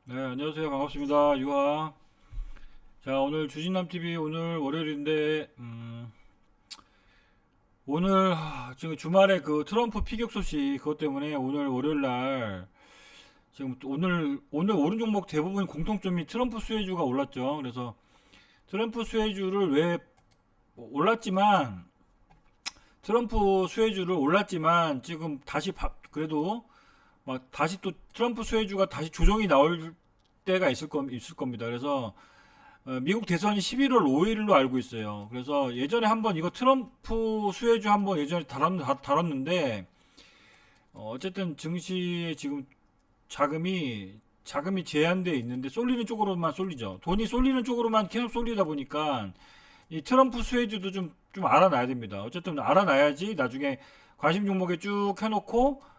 네, 안녕하세요. 반갑습니다. 유하. 자, 오늘 주진남TV 오늘 월요일인데, 오늘, 지금 주말에 그 트럼프 피격 소식, 그것 때문에 오늘 월요일날, 지금 오늘 오른 종목 대부분 공통점이 트럼프 수혜주가 올랐죠. 그래서 트럼프 수혜주를 왜 올랐지만, 트럼프 수혜주를 올랐지만, 지금 다시 그래도 막 다시 또 트럼프 수혜주가 다시 조정이 나올 때가 있을 겁니다. 그래서 미국 대선이 11월 5일로 알고 있어요. 그래서 예전에 한번 이거 트럼프 수혜주 한번 예전에 다뤘는데 어쨌든 증시에 지금 자금이 제한돼 있는데 쏠리는 쪽으로만 쏠리죠. 돈이 쏠리는 쪽으로만 계속 쏠리다 보니까 이 트럼프 수혜주도 좀 알아놔야 됩니다. 어쨌든 알아놔야지 나중에 관심 종목에 쭉 해놓고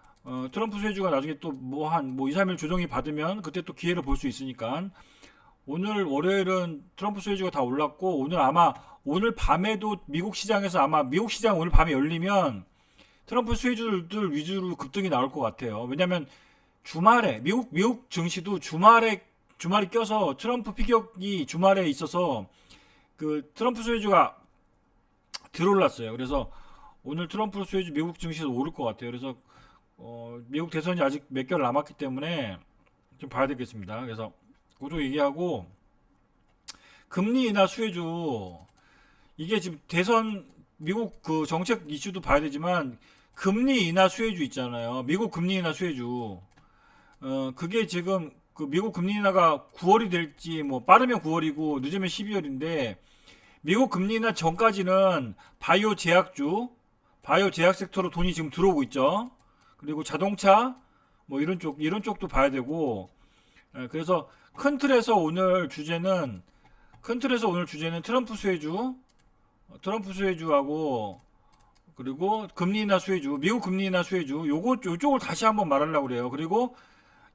트럼프 수혜주가 나중에 또 뭐 2, 3일 조정이 받으면 그때 또 기회를 볼 수 있으니까 오늘 월요일은 트럼프 수혜주가 다 올랐고 오늘 밤에도 미국 시장에서 아마 미국 시장 오늘 밤에 열리면 트럼프 수혜주들 위주로 급등이 나올 것 같아요. 왜냐면 주말에 미국 증시도 주말이 껴서 트럼프 피격이 주말에 있어서 그 트럼프 수혜주가 들어올랐어요. 그래서 오늘 트럼프 수혜주 미국 증시도 오를 것 같아요. 그래서 미국 대선이 아직 몇 개월 남았기 때문에 좀 봐야 되겠습니다. 그래서 그것도 얘기하고 금리 인하 수혜주 이게 지금 대선 미국 그 정책 이슈도 봐야 되지만 금리 인하 수혜주 있잖아요. 미국 금리 인하 수혜주 그게 지금 그 미국 금리 인하가 9월이 될지 뭐 빠르면 9월이고 늦으면 12월인데 미국 금리 인하 전까지는 바이오 제약 섹터로 돈이 지금 들어오고 있죠. 그리고 자동차 뭐 이런 쪽도 봐야 되고 그래서 큰 틀에서 오늘 주제는 트럼프 수혜주하고 그리고 금리 인하 수혜주 미국 금리 인하 수혜주 요쪽을 다시 한번 말하려고 그래요. 그리고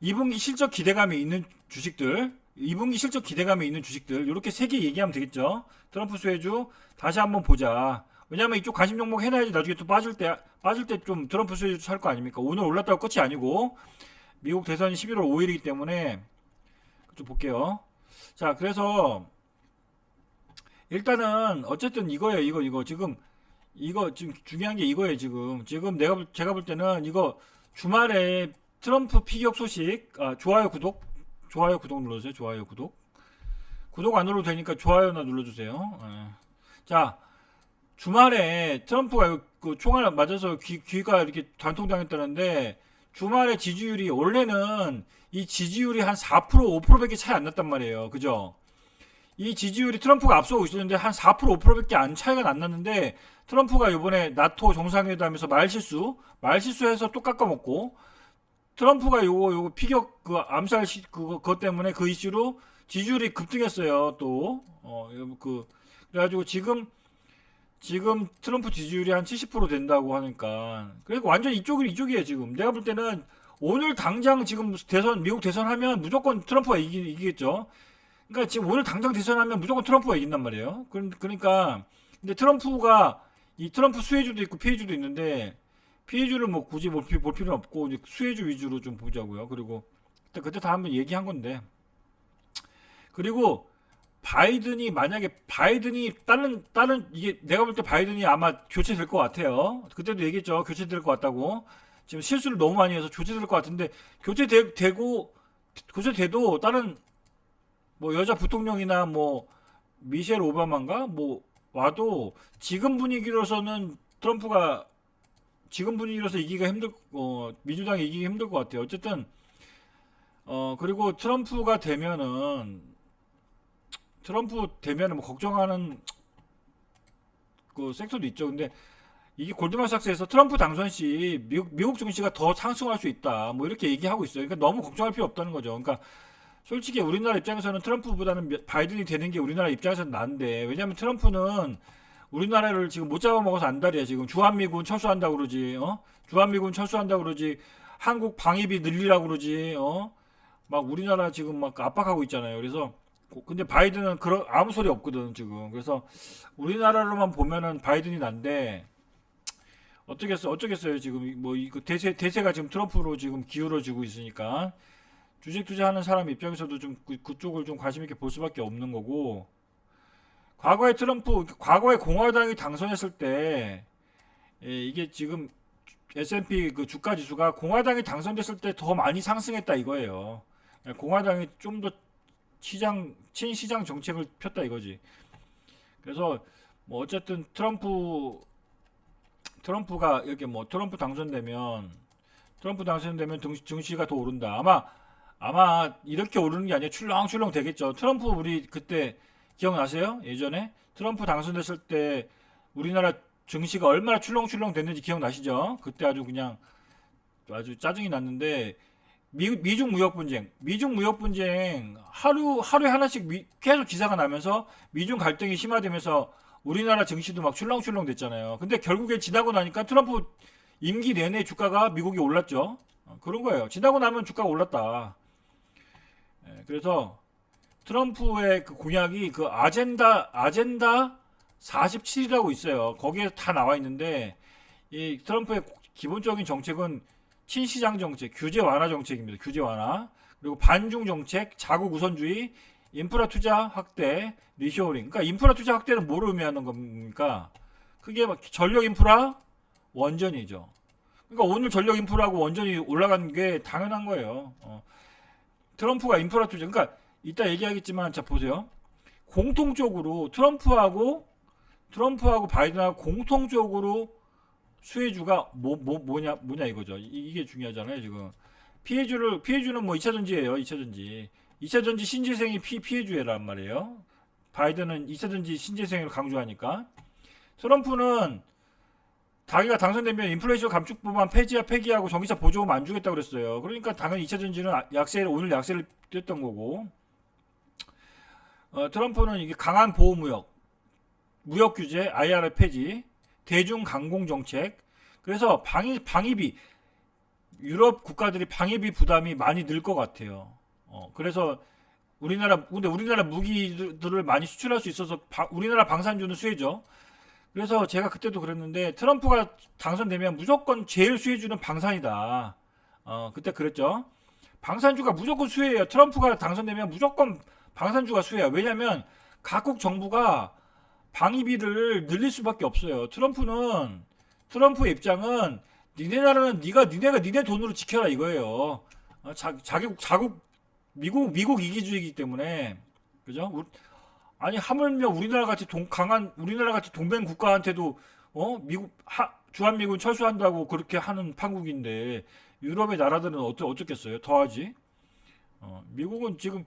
2분기 실적 기대감이 있는 주식들 2분기 실적 기대감이 있는 주식들 이렇게 세 개 얘기하면 되겠죠. 트럼프 수혜주 다시 한번 보자. 왜냐면 이쪽 관심 종목 해놔야지 나중에 또 빠질 때 좀 트럼프 수혜주 살 거 아닙니까? 오늘 올랐다고 끝이 아니고 미국 대선이 11월 5일이기 때문에 좀 볼게요. 자, 그래서 일단은 어쨌든 이거예요. 이거 지금 중요한 게 이거예요. 지금 제가 볼 때는 이거 주말에 트럼프 피격 소식 좋아요 구독 눌러주세요. 좋아요 구독 안 눌러도 되니까 좋아요나 눌러주세요. 예. 자, 주말에 트럼프가 그 총알 맞아서 귀가 이렇게 관통당했다는데 주말에 지지율이 원래는 이 지지율이 한 4% 5%밖에 차이 안 났단 말이에요. 그죠? 이 지지율이 트럼프가 앞서고 있었는데 한 4% 5%밖에 안 차이가 안 났는데 트럼프가 이번에 나토 정상회담에서 말실수해서 또 깎아먹고 트럼프가 요거 피격 그 암살 그거 때문에 그 이슈로 지지율이 급등했어요. 또 그래가지고 지금 트럼프 지지율이 한 70% 된다고 하니까 그리고 완전 이쪽이에요. 지금 내가 볼 때는 오늘 당장 지금 미국 대선 하면 무조건 트럼프가 이기겠죠. 그러니까 지금 오늘 당장 대선하면 무조건 트럼프가 이긴단 말이에요. 그러니까 근데 이 트럼프 수혜주도 있고 피해주도 있는데 피해주를 뭐 굳이 볼 필요는 없고 이제 수혜주 위주로 좀 보자고요. 그리고 그때 다 한번 얘기한 건데 그리고 만약에 바이든이 다른 이게 내가 볼 때 바이든이 아마 교체될 것 같아요. 그때도 얘기했죠. 교체될 것 같다고. 지금 실수를 너무 많이 해서 교체될 것 같은데 교체돼도 다른 뭐 여자 부통령이나 뭐 미셸 오바마인가 뭐 와도 지금 분위기로서 이기가 민주당이 이기기 힘들 것 같아요. 어쨌든 그리고 트럼프 되면은 뭐 걱정하는 그 섹터도 있죠. 근데 이게 골드만삭스에서 트럼프 당선 시 미국 증시가 더 상승할 수 있다. 뭐 이렇게 얘기하고 있어요. 그러니까 너무 걱정할 필요 없다는 거죠. 그러니까 솔직히 우리나라 입장에서는 트럼프보다는 바이든이 되는 게 우리나라 입장에서는 나은데 왜냐면 트럼프는 우리나라를 지금 못 잡아먹어서 안달이야. 지금 주한미군 철수한다고 그러지. 주한미군 철수한다고 그러지. 한국 방위비 늘리라고 그러지. 막 우리나라 지금 막 압박하고 있잖아요. 그래서 근데 바이든은 그런 아무 소리 없거든 지금. 그래서 우리나라로만 보면은 바이든이 난데 어쩌겠어요 지금 뭐 이거 대세가 지금 트럼프로 지금 기울어지고 있으니까 주식 투자하는 사람 입장에서도 좀 그쪽을 좀 관심 있게 볼 수밖에 없는 거고, 과거에 과거에 공화당이 당선했을 때 이게 지금 S&P 그 주가 지수가 공화당이 당선됐을 때 더 많이 상승했다 이거예요. 공화당이 좀 더 친시장 정책을 폈다 이거지. 그래서 뭐 어쨌든 트럼프가 이렇게 뭐 트럼프 당선되면 증시가 더 오른다. 아마 이렇게 오르는 게 아니라 출렁출렁 되겠죠. 트럼프 우리 그때 기억나세요? 예전에 트럼프 당선됐을 때 우리나라 증시가 얼마나 출렁출렁 됐는지 기억나시죠? 그때 아주 짜증이 났는데 미중 무역 분쟁 하루에 하나씩 계속 기사가 나면서 미중 갈등이 심화되면서 우리나라 증시도 막 출렁출렁 됐잖아요. 근데 결국에 지나고 나니까 트럼프 임기 내내 주가가 미국이 올랐죠. 그런 거예요. 지나고 나면 주가가 올랐다. 그래서 트럼프의 그 공약이 그 아젠다 47이라고 있어요. 거기에 다 나와 있는데 이 트럼프의 기본적인 정책은 친시장 정책, 규제 완화 정책입니다. 규제 완화. 그리고 반중 정책, 자국 우선주의, 인프라 투자 확대, 리쇼어링. 그러니까 인프라 투자 확대는 뭐를 의미하는 겁니까? 그게 막 전력 인프라 원전이죠. 그러니까 오늘 전력 인프라하고 원전이 올라간 게 당연한 거예요. 트럼프가 인프라 투자, 그러니까 이따 얘기하겠지만 자 보세요. 공통적으로 트럼프하고 바이든하고 공통적으로 수혜주가 뭐냐 이거죠. 이게 중요하잖아요, 지금. 피해주는 뭐 2차 전지예요, 2차 전지. 2차 전지 신재생이 피해주란 말이에요. 바이든은 2차 전지 신재생을 강조하니까. 트럼프는 자기가 당선되면 인플레이션 감축법안 폐기하고 전기차 보조금 안 주겠다고 그랬어요. 그러니까 당연히 2차 전지는 오늘 약세를 띄었던 거고. 트럼프는 이게 강한 보호무역, 무역 규제, IRA 폐지, 대중 강공 정책. 그래서 방위비 유럽 국가들이 방위비 부담이 많이 늘 것 같아요. 그래서 근데 우리나라 무기들을 많이 수출할 수 있어서 우리나라 방산주는 수혜죠. 그래서 제가 그때도 그랬는데 트럼프가 당선되면 무조건 제일 수혜주는 방산이다. 그때 그랬죠. 방산주가 무조건 수혜예요. 트럼프가 당선되면 무조건 방산주가 수혜야. 왜냐면 각국 정부가 방위비를 늘릴 수밖에 없어요. 트럼프의 입장은 니네가 니네 돈으로 지켜라 이거예요. 미국 이기주의이기 때문에 그죠? 아니 하물며 우리나라 같이 동맹 국가한테도 주한미군 철수한다고 그렇게 하는 판국인데 유럽의 나라들은 어쩌겠어요? 더하지. 미국은 지금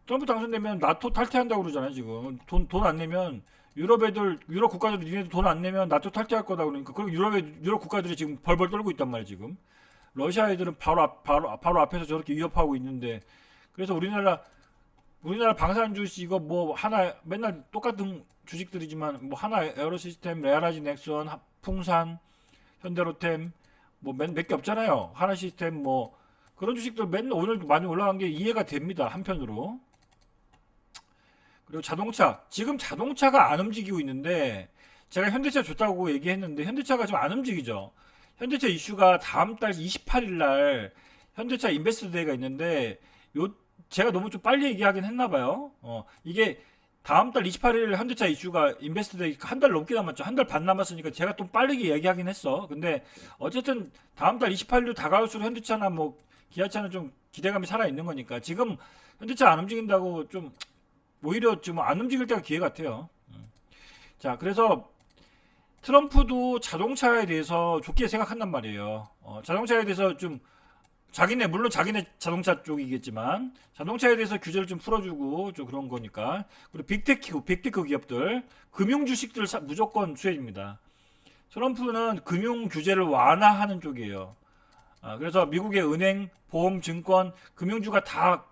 트럼프 당선되면 나토 탈퇴한다고 그러잖아요. 지금 돈 안 내면 유럽 국가들이 니네들 돈 안 내면 나토 탈퇴할 거다 그러니까 그리고 유럽 국가들이 지금 벌벌 떨고 있단 말이에요. 지금 러시아 애들은 바로 앞에서 저렇게 위협하고 있는데 그래서 우리나라 방산주식 이거 뭐 하나 맨날 똑같은 주식들이지만 뭐 하나 에어로시스템, 레아라지 넥슨, 풍산, 현대로템 뭐 몇 개 없잖아요. 하나 시스템 뭐 그런 주식들 맨날 오늘 많이 올라간 게 이해가 됩니다. 한편으로. 그리고 지금 자동차가 안 움직이고 있는데 제가 현대차 좋다고 얘기했는데 현대차가 좀 안 움직이죠. 현대차 이슈가 다음 달 28일 날 현대차 인베스트 데이가 있는데 제가 너무 좀 빨리 얘기하긴 했나 봐요. 이게 다음 달 28일 현대차 이슈가 인베스트 데이 한 달 넘게 남았죠. 한 달 반 남았으니까 제가 좀 빠르게 얘기하긴 했어. 근데 어쨌든 다음 달 28일로 다가올수록 현대차나 뭐 기아차는 좀 기대감이 살아 있는 거니까 지금 현대차 안 움직인다고 좀 오히려 지금 안 움직일 때가 기회 같아요. 자, 그래서 트럼프도 자동차에 대해서 좋게 생각한단 말이에요. 자동차에 대해서 좀 물론 자기네 자동차 쪽이겠지만 자동차에 대해서 규제를 좀 풀어주고 좀 그런 거니까. 그리고 빅테크 기업들, 금융 주식들 무조건 수혜입니다. 트럼프는 금융 규제를 완화하는 쪽이에요. 그래서 미국의 은행, 보험, 증권, 금융주가 다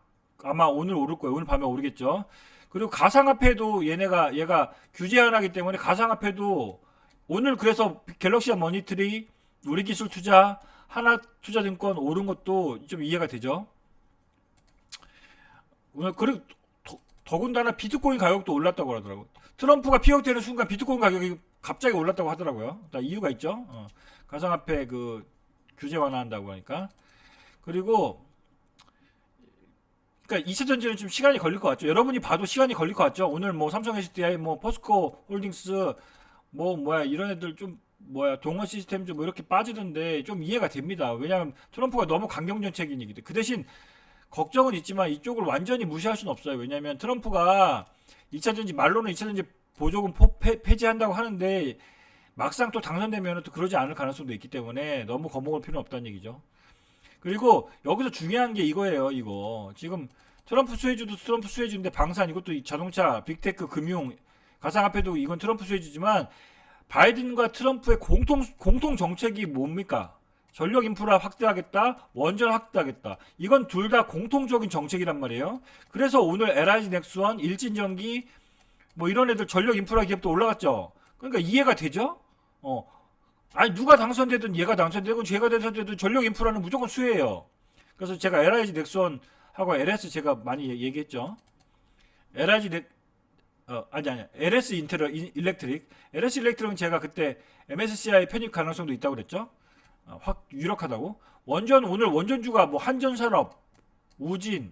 아마 오늘 오를 거예요. 오늘 밤에 오르겠죠. 그리고 가상화폐도 얘가 규제 완화하기 때문에 가상화폐도 오늘 그래서 갤럭시아 머니트리, 우리기술투자, 하나투자증권 오른 것도 좀 이해가 되죠. 오늘 그리고 더군다나 비트코인 가격도 올랐다고 하더라고요. 트럼프가 피격되는 순간 비트코인 가격이 갑자기 올랐다고 하더라고요. 다 이유가 있죠. 가상화폐 그 규제 완화한다고 하니까. 그리고 그러니까 2차 전지는 좀 시간이 걸릴 것 같죠. 여러분이 봐도 시간이 걸릴 것 같죠. 오늘 뭐 삼성 SDI, 뭐 포스코 홀딩스, 뭐 뭐야 이런 애들 좀 뭐야 동원 시스템즈 뭐 이렇게 빠지던데 좀 이해가 됩니다. 왜냐하면 트럼프가 너무 강경 정책이기 때문에. 그 대신 걱정은 있지만 이쪽을 완전히 무시할 수는 없어요. 왜냐하면 트럼프가 2차 전지 말로는 2차 전지 보조금 폐지한다고 하는데 막상 또 당선되면 또 그러지 않을 가능성도 있기 때문에 너무 겁먹을 필요는 없다는 얘기죠. 그리고 여기서 중요한 게 이거예요. 이거 지금 트럼프 수혜주도 트럼프 수혜주인데 방산 이것도 자동차, 빅테크, 금융, 가상화폐도 이건 트럼프 수혜주지만 바이든과 트럼프의 공통 정책이 뭡니까? 전력 인프라 확대하겠다, 원전 확대하겠다. 이건 둘 다 공통적인 정책이란 말이에요. 그래서 오늘 LIG 넥스원, 일진전기 뭐 이런 애들 전력 인프라 기업도 올라갔죠. 그러니까 이해가 되죠? 어, 아니 누가 당선되든 얘가 당선되든 제가 당선되든 전력 인프라는 무조건 수혜예요. 그래서 제가 LIG 넥스원하고 LS 제가 많이 얘기했죠. LIG 넥 아니 LS 일렉트릭 LS 일렉트릭은 제가 그때 MSCI 편입 가능성도 있다고 그랬죠. 확 유력하다고. 오늘 원전주가 뭐 한전산업, 우진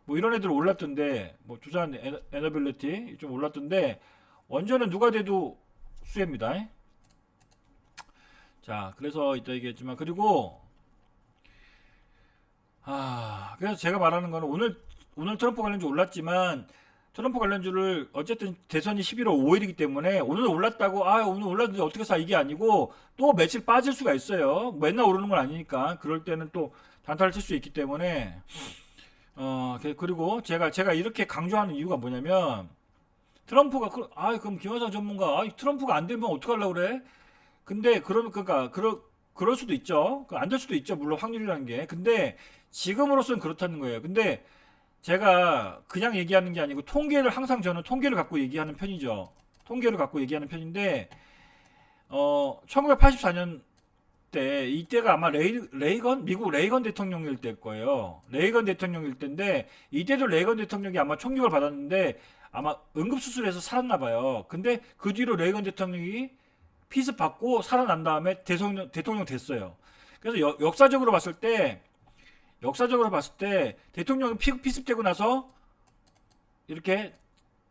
뭐 이런 애들 올랐던데 뭐 두산 에너빌리티 좀 올랐던데 원전은 누가 돼도 수혜입니다. 자, 그래서 이따 얘기했지만 그리고 그래서 제가 말하는 거는 오늘 트럼프 관련주 올랐지만 트럼프 관련주를 어쨌든 대선이 11월 5일이기 때문에 오늘 올랐다고 오늘 올랐는데 어떻게 사 이게 아니고 또 며칠 빠질 수가 있어요. 맨날 오르는 건 아니니까 그럴 때는 또 단타를 칠 수 있기 때문에 그리고 제가 이렇게 강조하는 이유가 뭐냐면 트럼프가 그럼 김영삼 전문가 트럼프가 안 되면 어떡하려고 그래? 근데 그럴 수도 있죠. 안 될 수도 있죠. 물론 확률이라는 게. 근데 지금으로서는 그렇다는 거예요. 근데 제가 그냥 얘기하는 게 아니고 통계를 항상 저는 통계를 갖고 얘기하는 편이죠. 통계를 갖고 얘기하는 편인데 1984년 때 이때가 아마 미국 레이건 대통령일 때일 거예요. 레이건 대통령일 때인데 이때도 레이건 대통령이 아마 총격을 받았는데 아마 응급수술해서 살았나 봐요. 근데 그 뒤로 레이건 대통령이 피습 받고 살아난 다음에 대통령 됐어요. 그래서 역사적으로 봤을 때 대통령이 피습되고 나서 이렇게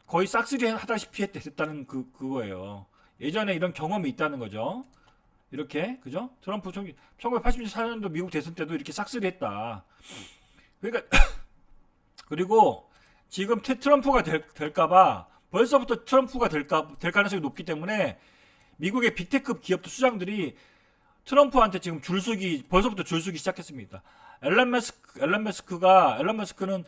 거의 싹쓸이 하다시피 됐다는 그거예요. 예전에 이런 경험이 있다는 거죠. 이렇게 그죠? 트럼프 1984년도 미국 대선 때도 이렇게 싹쓸이 했다. 그러니까 그리고 지금 트럼프가 될까봐 벌써부터 트럼프가 될 가능성이 높기 때문에 미국의 빅테크 기업도 수장들이 트럼프한테 지금 벌써부터 줄서기 시작했습니다. 앨런 머스크는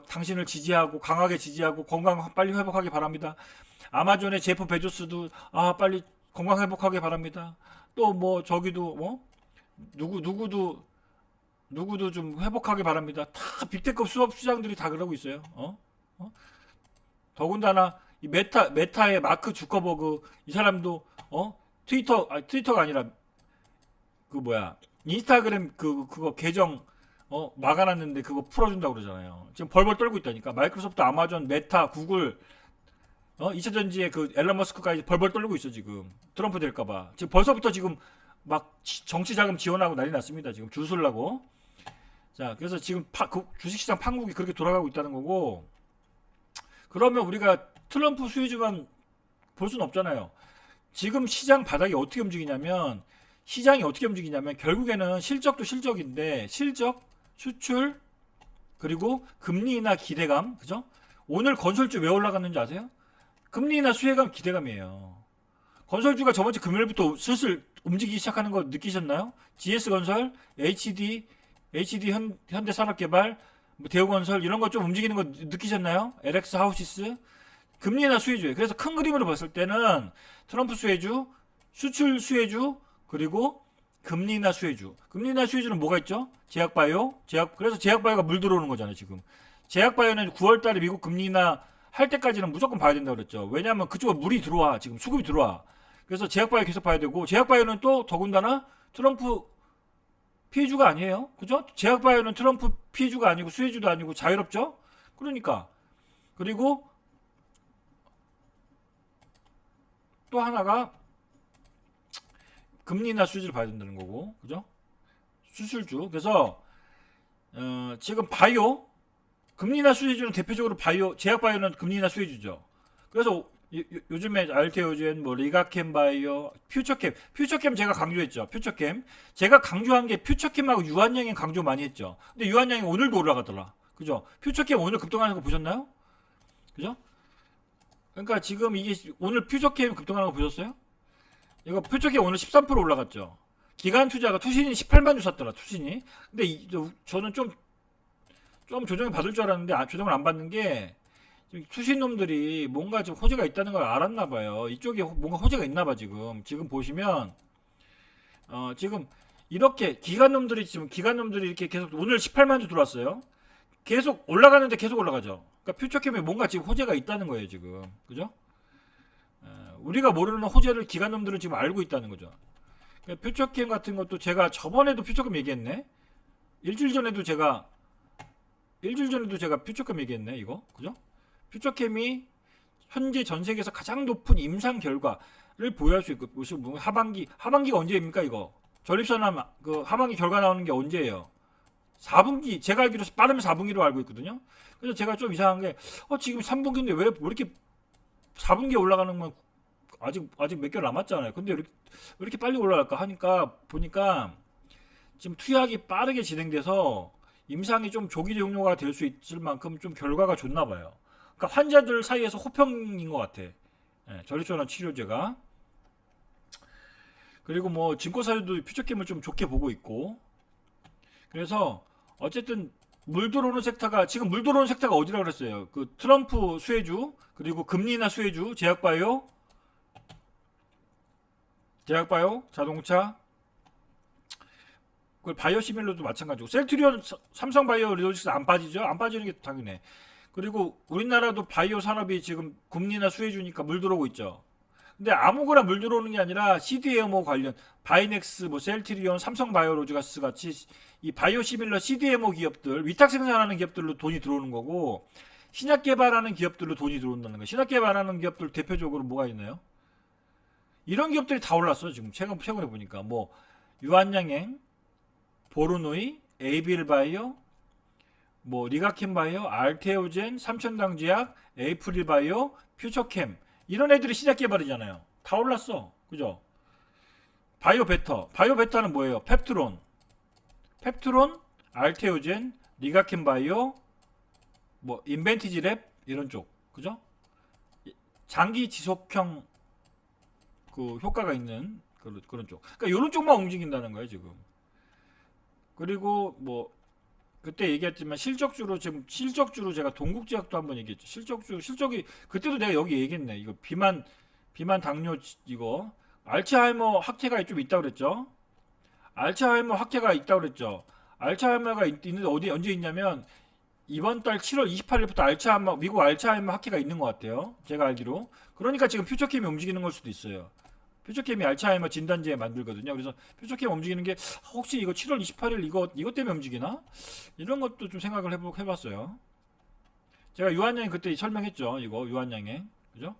당신을 지지하고 강하게 지지하고 건강 빨리 회복하기 바랍니다. 아마존의 제프 베조스도 빨리 건강 회복하기 바랍니다. 또 뭐 저기도 뭐 누구도 좀 회복하기 바랍니다. 다 빅테크 수장들이 다 그러고 있어요. 더군다나 이 메타의 마크 주커버그 이 사람도 트위터가 아니라 그 뭐야 인스타그램 그거 계정 막아놨는데 그거 풀어준다고 그러잖아요. 지금 벌벌 떨고 있다니까. 마이크로소프트, 아마존, 메타, 구글 2차 전지에 그 앨런 머스크까지 벌벌 떨고 있어 지금. 트럼프 될까봐. 지금 벌써부터 지금 막 정치 자금 지원하고 난리 났습니다. 지금 줄 서려고. 자, 그래서 지금 주식시장 판국이 그렇게 돌아가고 있다는 거고. 그러면 우리가 트럼프 수혜주만 볼 수는 없잖아요. 지금 시장 바닥이 어떻게 움직이냐면 결국에는 실적도 실적인데 실적, 수출, 그리고 금리나 기대감, 그죠? 오늘 건설주 왜 올라갔는지 아세요? 금리나 수혜감, 기대감이에요. 건설주가 저번주 금요일부터 슬슬 움직이기 시작하는 거 느끼셨나요? GS건설, HD 현대산업개발, 대우건설 이런 거 좀 움직이는 거 느끼셨나요? LX 하우시스 금리나 수혜주예요. 그래서 큰 그림으로 봤을 때는 트럼프 수혜주, 수출 수혜주, 그리고 금리나 수혜주는 뭐가 있죠? 그래서 제약바이오가 물 들어오는 거잖아요, 지금. 제약바이오는 9월달에 미국 금리나 할 때까지는 무조건 봐야 된다고 그랬죠. 왜냐하면 그쪽으로 물이 들어와, 지금 수급이 들어와. 그래서 제약바이오 계속 봐야 되고, 제약바이오는 또 더군다나 트럼프 피해주가 아니에요. 그죠? 제약바이오는 트럼프 피해주가 아니고 수혜주도 아니고 자유롭죠? 그러니까. 그리고 또 하나가 금리나 수혜주를 봐야 된다는 거고, 그죠? 수출주. 그래서 지금 바이오 금리 인하 수혜주는 대표적으로 바이오 제약 바이오는 금리 인하 수혜주죠. 그래서 요즘에 알테오젠, 뭐 리가캠 바이오, 퓨처캠 제가 강조했죠. 퓨처캠 제가 강조한 게 퓨처캠하고 유한양행 강조 많이 했죠. 근데 유한양행 오늘도 올라가더라. 그죠? 퓨처캠 오늘 급등하는 거 보셨나요? 그죠? 그러니까 지금 이게 오늘 퓨처캠 급등하는 거 보셨어요? 이거 퓨처캠 오늘 13% 올라갔죠. 기관 투자가 투신이 18만 주 샀더라. 투신이. 근데 저는 좀 조정을 받을 줄 알았는데 조정을 안 받는 게 투신 놈들이 뭔가 좀 호재가 있다는 걸 알았나 봐요. 이쪽에 뭔가 호재가 있나 봐 지금 보시면 지금 이렇게 기관 놈들이 이렇게 계속 오늘 18만 주 들어왔어요. 계속 올라가는데 계속 올라가죠. 그러니까 퓨처캠에 뭔가 지금 호재가 있다는 거예요 지금. 그죠? 우리가 모르는 호재를 기관 놈들은 지금 알고 있다는 거죠. 그러니까 퓨처캠 같은 것도 제가 저번에도 퓨처캠 얘기했네. 일주일 전에도 제가 퓨처캠 얘기했네 이거. 그죠? 퓨처캠이 현재 전 세계에서 가장 높은 임상 결과를 보유할 수 있고 하반기가 언제입니까 이거? 전립선암 그 하반기 결과 나오는 게 언제예요? 4분기 제가 알기로 빠르면 4분기로 알고 있거든요. 그래서 제가 좀 이상한 게 지금 3분기인데 왜 이렇게 4분기에 올라가는 건 아직 몇 개월 남았잖아요. 근데 왜 이렇게 빨리 올라갈까 하니까 보니까 지금 투약이 빠르게 진행돼서 임상이 좀 조기 종료가 될 수 있을 만큼 좀 결과가 좋나 봐요. 그러니까 환자들 사이에서 호평인 것 같아. 전립선암 치료제가. 그리고 뭐 증권사들도 퓨처캠을 좀 좋게 보고 있고. 그래서 어쨌든 물 들어오는 섹터가 어디라고 그랬어요? 그 트럼프 수혜주, 그리고 금리 인하 수혜주, 제약바이오, 자동차, 그 바이오시밀러도 마찬가지고, 셀트리온, 삼성바이오 리로직스 안 빠지죠? 안 빠지는 게 당연해. 그리고 우리나라도 바이오 산업이 지금 금리 인하 수혜주니까 물 들어오고 있죠. 근데 아무거나 물 들어오는 게 아니라 CDMO 관련 바이넥스, 뭐 셀트리온, 삼성바이오로직스 같이 이 바이오시밀러 CDMO 기업들, 위탁 생산하는 기업들로 돈이 들어오는 거고, 신약 개발하는 기업들로 돈이 들어온다는 거예요. 신약 개발하는 기업들 대표적으로 뭐가 있나요? 이런 기업들이 다 올랐어 지금 최근에 보니까 뭐 유한양행, 보르노이, 에이빌바이오, 뭐 리가캠바이오, 알테오젠, 삼천당제약, 에이프릴바이오, 퓨처캠 이런 애들이 신약 개발이잖아요. 다 올랐어. 그죠? 바이오베터는 뭐예요? 펩트론, 알테오젠, 리가캠바이오, 뭐 인벤티지랩 이런 쪽. 그죠? 장기 지속형 그 효과가 있는 그런 쪽. 그러니까 이런 쪽만 움직인다는 거예요 지금. 그리고 뭐 그때 얘기했지만 실적주로 제가 동국제약도 한번 얘기했죠. 실적이 그때도 내가 여기 얘기했네. 이거 비만 당뇨 이거 알츠하이머 학회가 좀 있다고 그랬죠. 알츠하이머가 있는데 언제 있냐면 이번 달 7월 28일부터 미국 알츠하이머 학회가 있는 것 같아요. 제가 알기로. 그러니까 지금 퓨처캠이 움직이는 걸 수도 있어요. 퓨처캠이 알츠하이머 진단제 만들거든요. 그래서 퓨처캠 움직이는 게 혹시 이거 7월 28일 이거 때문에 움직이나? 이런 것도 좀 생각을 해봤어요. 제가 유한양행 그때 설명했죠. 이거 유한양행. 그죠?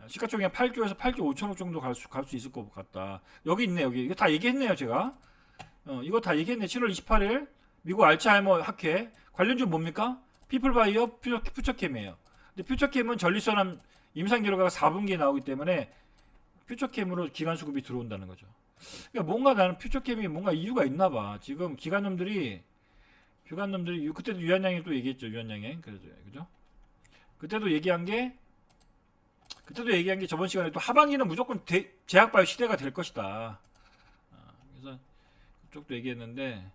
시가총액 8조에서 8조 5천억 정도 갈 수 있을 것 같다. 여기 있네 여기. 이거 다 얘기했네요 제가. 이거 다 얘기했네. 7월 28일 미국 알츠하이머 학회 관련주 뭡니까? 피플바이오 퓨처캠이에요. 근데 퓨처캠은 전립선암 임상 결과가 4분기에 나오기 때문에 퓨처캠으로 기관 수급이 들어온다는 거죠. 그러니까 뭔가 나는 퓨처캠이 뭔가 이유가 있나 봐. 지금 기관놈들이 그때도 유한양행 또 얘기했죠. 유한양행. 그죠? 그때도 얘기한 게 저번 시간에 또 하반기는 무조건 제약바이오 시대가 될 것이다. 그래서 그쪽도 얘기했는데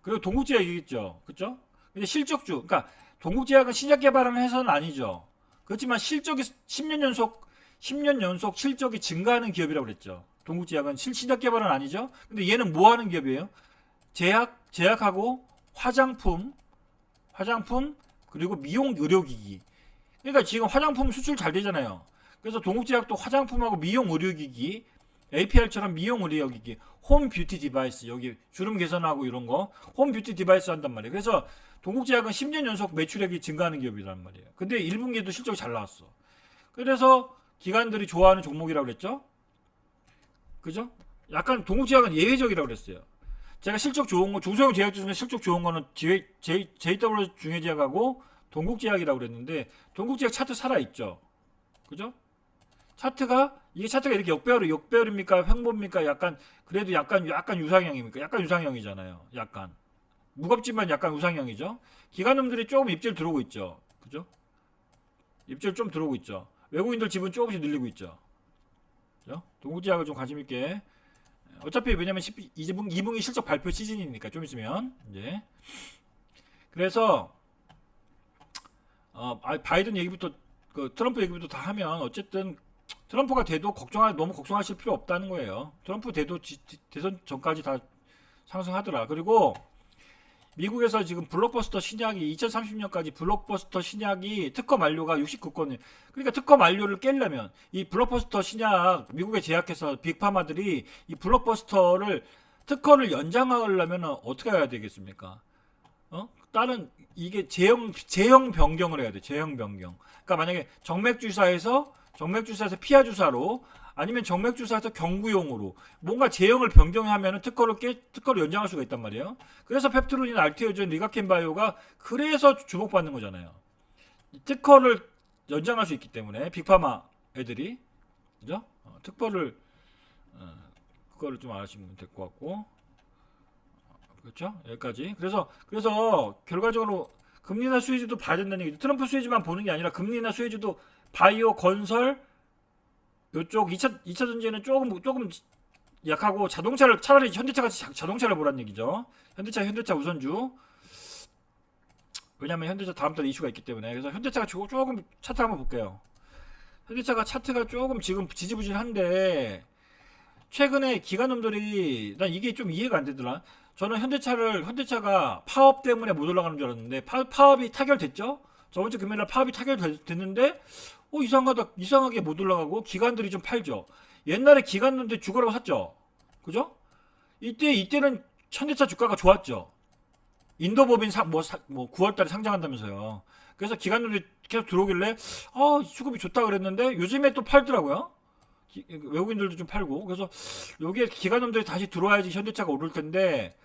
그리고 동국제약 얘기했죠. 그죠? 근데 실적주. 그러니까 동국제약은 신약 개발하는 회사는 아니죠. 그렇지만 실적이 10년 연속 실적이 증가하는 기업이라고 그랬죠. 동국제약은 신약 개발은 아니죠. 근데 얘는 뭐 하는 기업이에요? 제약하고 화장품 그리고 미용 의료기기. 그러니까 지금 화장품 수출 잘 되잖아요. 그래서 동국제약도 화장품하고 미용 의료기기, APR처럼 미용 의료기기, 홈 뷰티 디바이스 여기 주름 개선하고 이런 거 홈 뷰티 디바이스 한단 말이에요. 그래서 동국제약은 10년 연속 매출액이 증가하는 기업이란 말이에요. 근데 1분기에도 실적이 잘 나왔어. 그래서 기관들이 좋아하는 종목이라고 그랬죠? 그죠? 약간 동국제약은 예외적이라고 그랬어요. 제가 실적 좋은 거 중소형 제약 중에 실적 좋은 거는 JW 중해제약하고 동국제약이라고 그랬는데 동국제약 차트 살아 있죠. 그죠? 차트가 이게 차트가 이렇게 역배열입니까? 횡보입니까? 약간 그래도 약간 유상형입니까? 약간 유상형이잖아요. 약간 무겁지만 약간 우상형이죠. 기관놈들이 조금 입질 들어오고 있죠. 그죠? 입질 좀 들어오고 있죠. 외국인들 지분 조금씩 늘리고 있죠. 그죠? 동국제약을 좀 관심 있게. 어차피 왜냐면 2분기 실적 발표 시즌이니까 좀 있으면 이제 그래서 바이든 얘기부터 그 트럼프 얘기부터 다 하면 어쨌든 트럼프가 돼도 너무 걱정하실 필요 없다는 거예요. 트럼프 돼도 대선 전까지 다 상승하더라. 그리고 미국에서 지금 블록버스터 신약이 2030년까지 블록버스터 신약이 특허 만료가 69건. 그러니까 특허 만료를 깨려면 이 블록버스터 신약 미국에 제약해서 빅파마들이 이 블록버스터를 특허를 연장하려면 어떻게 해야 되겠습니까? 다른 이게 제형 변경을 해야 돼. 제형 변경. 그러니까 만약에 정맥주사에서 피하 주사로 아니면 정맥주사에서 경구용으로 뭔가 제형을 변경하면 특허를 연장할 수가 있단 말이에요. 그래서 펩트론이나 알테오젠, 리가켄바이오가 그래서 주목받는 거잖아요. 특허를 연장할 수 있기 때문에 빅파마 애들이 그죠? 특허를 그거를 좀 아시면 될 것 같고 그렇죠? 여기까지. 그래서 결과적으로 금리나 수혜주도 봐야 된다는 얘기죠. 트럼프 수혜주만 보는 게 아니라 금리나 수혜주도 바이오, 건설 요쪽 2차 전지는 조금 약하고 자동차를 차라리 현대차 자동차를 보란 얘기죠. 현대차 우선주. 왜냐면 현대차 다음 달에 이슈가 있기 때문에. 그래서 현대차가 조금 차트 한번 볼게요. 현대차가 차트가 조금 지금 지지부진한데 최근에 기관놈들이 난 이게 좀 이해가 안 되더라. 저는 현대차가 파업 때문에 못 올라가는 줄 알았는데 파업이 타결됐죠? 저번 주 금요일날 파업이 타결됐는데 이상하게 못 올라가고 기관들이 좀 팔죠. 옛날에 기관들이 죽으라고 샀죠. 그죠? 이때는 현대차 주가가 좋았죠. 인도법인 9월달에 상장한다면서요. 그래서 기관들이 계속 들어오길래 수급이 좋다 그랬는데 요즘에 또 팔더라고요. 외국인들도 좀 팔고. 그래서 여기에 기관놈들이 다시 들어와야지 현대차가 오를 텐데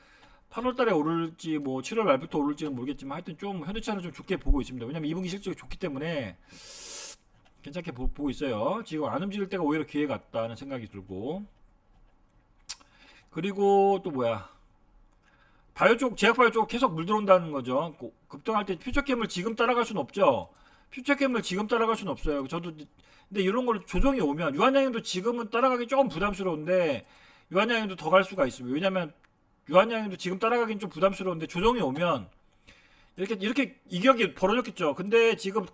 8월달에 오를지 7월 말부터 오를지는 모르겠지만 하여튼 좀 현대차는 좀 좋게 보고 있습니다. 왜냐면 2분기 실적이 좋기 때문에 괜찮게 보고 있어요. 지금 안 움직일 때가 오히려 기회 같다는 생각이 들고. 그리고 또 바이오 쪽, 제약바이오 쪽 계속 물 들어온다는 거죠. 급등할 때 퓨처캠을 지금 따라갈 수는 없죠. 퓨처캠을 지금 따라갈 수는 없어요. 저도 근데 이런 걸 조정이 오면 유한양행도 지금은 따라가기 조금 부담스러운데 유한양행도 더 갈 수가 있습니다. 왜냐면 유한양행도 지금 따라가긴 좀 부담스러운데 조정이 오면 이렇게 이격이 벌어졌겠죠. 근데 지금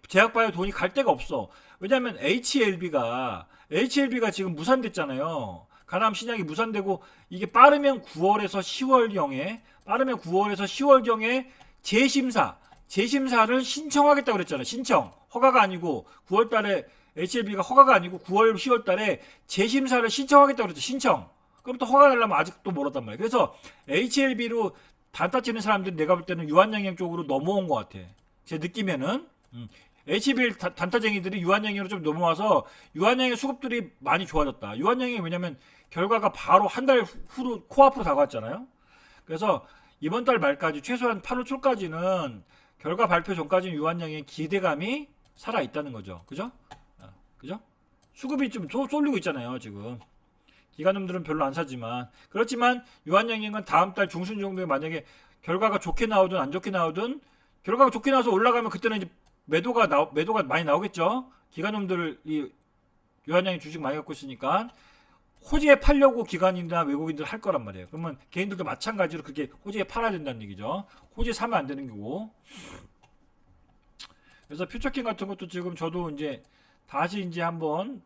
제약바이오 돈이 갈 데가 없어. 왜냐면 HLB가 지금 무산됐잖아요. 가남 신약이 무산되고 이게 빠르면 9월에서 10월경에 재심사를 신청하겠다고 그랬잖아요. 신청. 허가가 아니고 9월달에 HLB가 허가가 아니고 9월 10월달에 재심사를 신청하겠다고 그랬죠. 신청. 그럼 또 허가 내려면 아직도 멀었단 말이에요. 그래서 HLB로 단타 치는 사람들이 내가 볼 때는 유한양행 쪽으로 넘어온 것 같아. 제 느낌에는. HBL 단타쟁이들이 유한양행으로 좀 넘어와서 유한양행 수급들이 많이 좋아졌다. 유한양행 왜냐면 결과가 바로 한 달 후로 코앞으로 다가왔잖아요. 그래서 이번 달 말까지 최소한 8월 초까지는 결과 발표 전까지는 유한양행 기대감이 살아 있다는 거죠. 그죠? 그죠? 수급이 좀 쏠리고 있잖아요, 지금. 기관놈들은 별로 안 사지만 그렇지만 유한양행은 다음 달 중순 정도에 만약에 결과가 좋게 나오든 안 좋게 나오든 결과가 좋게 나와서 올라가면 그때는 이제 매도가 많이 나오겠죠. 기관놈들이 유한양행 주식 많이 갖고 있으니까 호재에 팔려고 기관이나 외국인들 할 거란 말이에요. 그러면 개인들도 마찬가지로 그렇게 호재에 팔아야 된다는 얘기죠. 호재 사면 안 되는 거고. 그래서 퓨처킹 같은 것도 지금 저도 이제 다시 이제 한번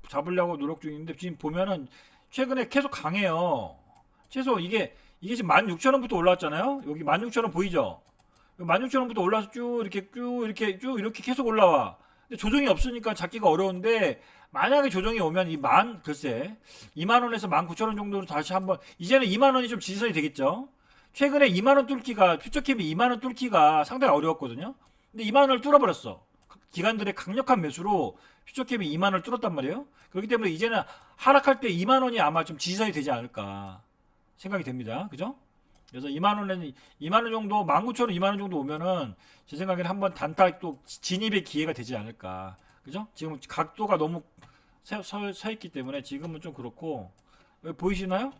잡으려고 노력 중인데 지금 보면은 최근에 계속 강해요. 최소 이게 지금 16,000원부터 올라왔잖아요. 여기 16,000원 보이죠? 16,000원부터 올라와서 이렇게 계속 올라와. 근데 조정이 없으니까 잡기가 어려운데 만약에 조정이 오면 2만원에서 19,000원 정도로 다시 한번 이제는 2만원이 좀 지지선이 되겠죠. 최근에 2만원 뚫기가 퓨처캠이 2만원 뚫기가 상당히 어려웠거든요. 근데 2만원을 뚫어버렸어. 기관들의 강력한 매수로 퓨처캠이 2만원을 뚫었단 말이에요. 그렇기 때문에 이제는 하락할 때 2만원이 아마 좀 지지선이 되지 않을까 생각이 됩니다. 그죠? 그래서 2만 원 정도, 19,000원, 2만 원 정도 오면은 제 생각에는 한번 단타 또 진입의 기회가 되지 않을까. 그죠? 지금 각도가 너무 서 있기 때문에 지금은 좀 그렇고. 여기 보이시나요?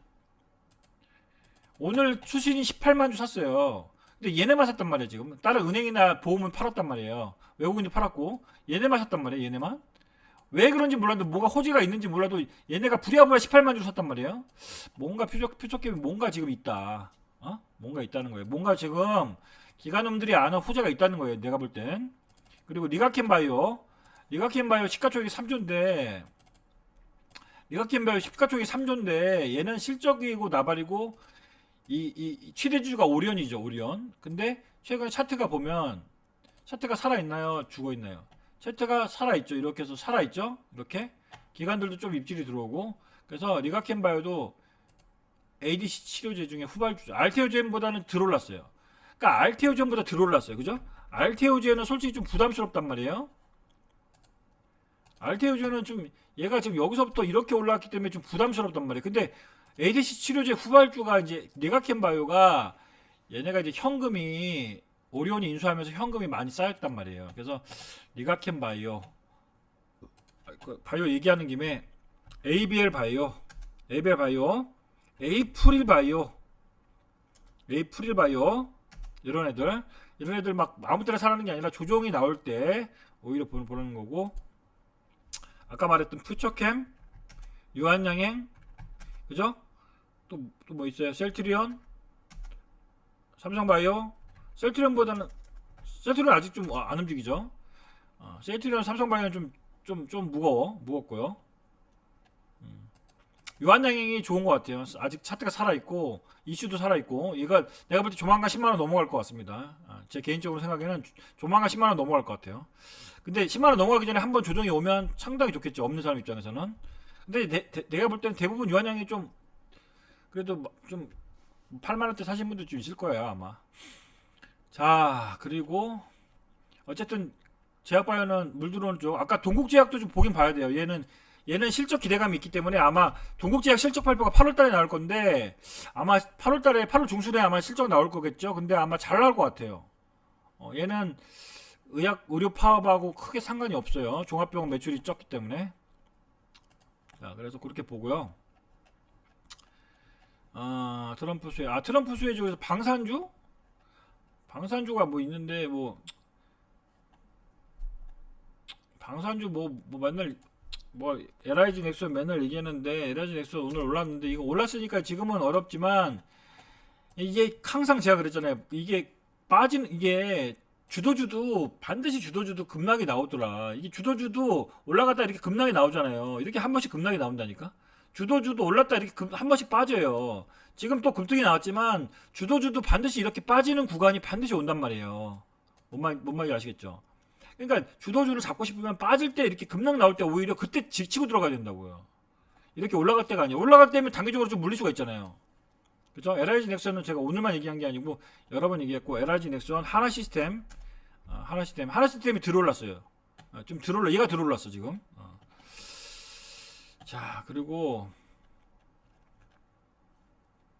오늘 수신이 18만 주 샀어요. 근데 얘네만 샀단 말이에요, 지금. 다른 은행이나 보험은 팔았단 말이에요. 외국인도 팔았고, 얘네만 샀단 말이에요, 얘네만. 왜 그런지 몰라도, 뭐가 호재가 있는지 몰라도, 얘네가 부랴부랴 18만 주 샀단 말이에요. 뭔가 표적 게임이 뭔가 지금 있다. 뭔가 있다는 거예요. 뭔가 지금, 기관놈들이 아는 호재가 있다는 거예요, 내가 볼 땐. 그리고 리가켄바이오 시가총액이 3조인데, 리가켄바이오 시가총액이 3조인데, 얘는 실적이고 나발이고, 이 최대주주가 오리온이죠, 오리온. 근데 최근에 차트가 보면 차트가 살아있나요? 죽어있나요? 차트가 살아있죠. 이렇게 해서 살아있죠. 이렇게 기관들도 좀 입질이 들어오고. 그래서 리가켄바이오도 ADC 치료제 중에 후발주죠. 알테오젠보다는 덜 올랐어요. 그러니까 알테오젠보다 덜 올랐어요. 그죠? 알테오젠은 솔직히 좀 부담스럽단 말이에요. 알테오젠은 좀 얘가 지금 여기서부터 이렇게 올라왔기 때문에 좀 부담스럽단 말이에요. 근데 ADC 치료제 후발주가 이제 리가켄바이오가 얘네가 이제 현금이 오리온이 인수하면서 현금이 많이 쌓였단 말이에요. 그래서 리가켄바이오 바이오 얘기하는 김에 ABL 바이오, 에이프릴 바이오 이런 애들 막 아무 때나 사라는 게 아니라 조정이 나올 때 오히려 보는 거고. 아까 말했던 퓨처캠, 유한양행, 그죠? 또 뭐 있어요? 셀트리온, 삼성바이오. 셀트리온 아직 좀 안 움직이죠? 셀트리온, 삼성바이오는 좀 무겁고요. 유한양행이 좋은 것 같아요. 아직 차트가 살아있고, 이슈도 살아있고, 얘가 내가 볼 때 조만간 10만원 넘어갈 것 같습니다. 제 개인적으로 생각에는 조만간 10만원 넘어갈 것 같아요. 근데 10만원 넘어가기 전에 한번 조정이 오면 상당히 좋겠죠. 없는 사람 입장에서는. 근데 내가 볼 때는 대부분 유한양이 좀 그래도 좀 8만원대 사신 분들 좀 있을 거예요, 아마. 자, 그리고 어쨌든 제약바이오는 물 들어오는 쪽. 아까 동국제약도 좀 보긴 봐야 돼요. 얘는 실적 기대감이 있기 때문에 아마 동국제약 실적 발표가 8월달에 나올 건데 아마 8월 중순에 아마 실적 나올 거겠죠. 근데 아마 잘 나올 것 같아요. 얘는 의료 파업하고 크게 상관이 없어요. 종합병원 매출이 적기 때문에. 자, 그래서 그렇게 보고요. 트럼프 수혜 중에서 방산주가 뭐 있는데 방산주 맨날 LIG 넥슨 맨날 얘기했는데 LIG 넥슨 오늘 올랐는데 이거 올랐으니까 지금은 어렵지만 이게 항상 제가 그랬잖아요. 이게 반드시 주도주도 급락이 나오더라. 이게 주도주도 올라갔다 이렇게 급락이 나오잖아요. 이렇게 한 번씩 급락이 나온다니까. 주도주도 올랐다 이렇게 한 번씩 빠져요. 지금 또 급등이 나왔지만 주도주도 반드시 이렇게 빠지는 구간이 반드시 온단 말이에요. 뭔 말인지 아시겠죠? 그러니까 주도주를 잡고 싶으면 빠질 때 이렇게 급락 나올 때 오히려 그때 치고 들어가야 된다고요. 이렇게 올라갈 때가 아니에요. 올라갈 때면 단기적으로 좀 물릴 수가 있잖아요. 그죠? LIG 넥슨은 제가 오늘만 얘기한 게 아니고 여러 번 얘기했고 LIG 넥슨 하나시스템이 들어올랐어요. 얘가 들어올랐어 지금. 자, 그리고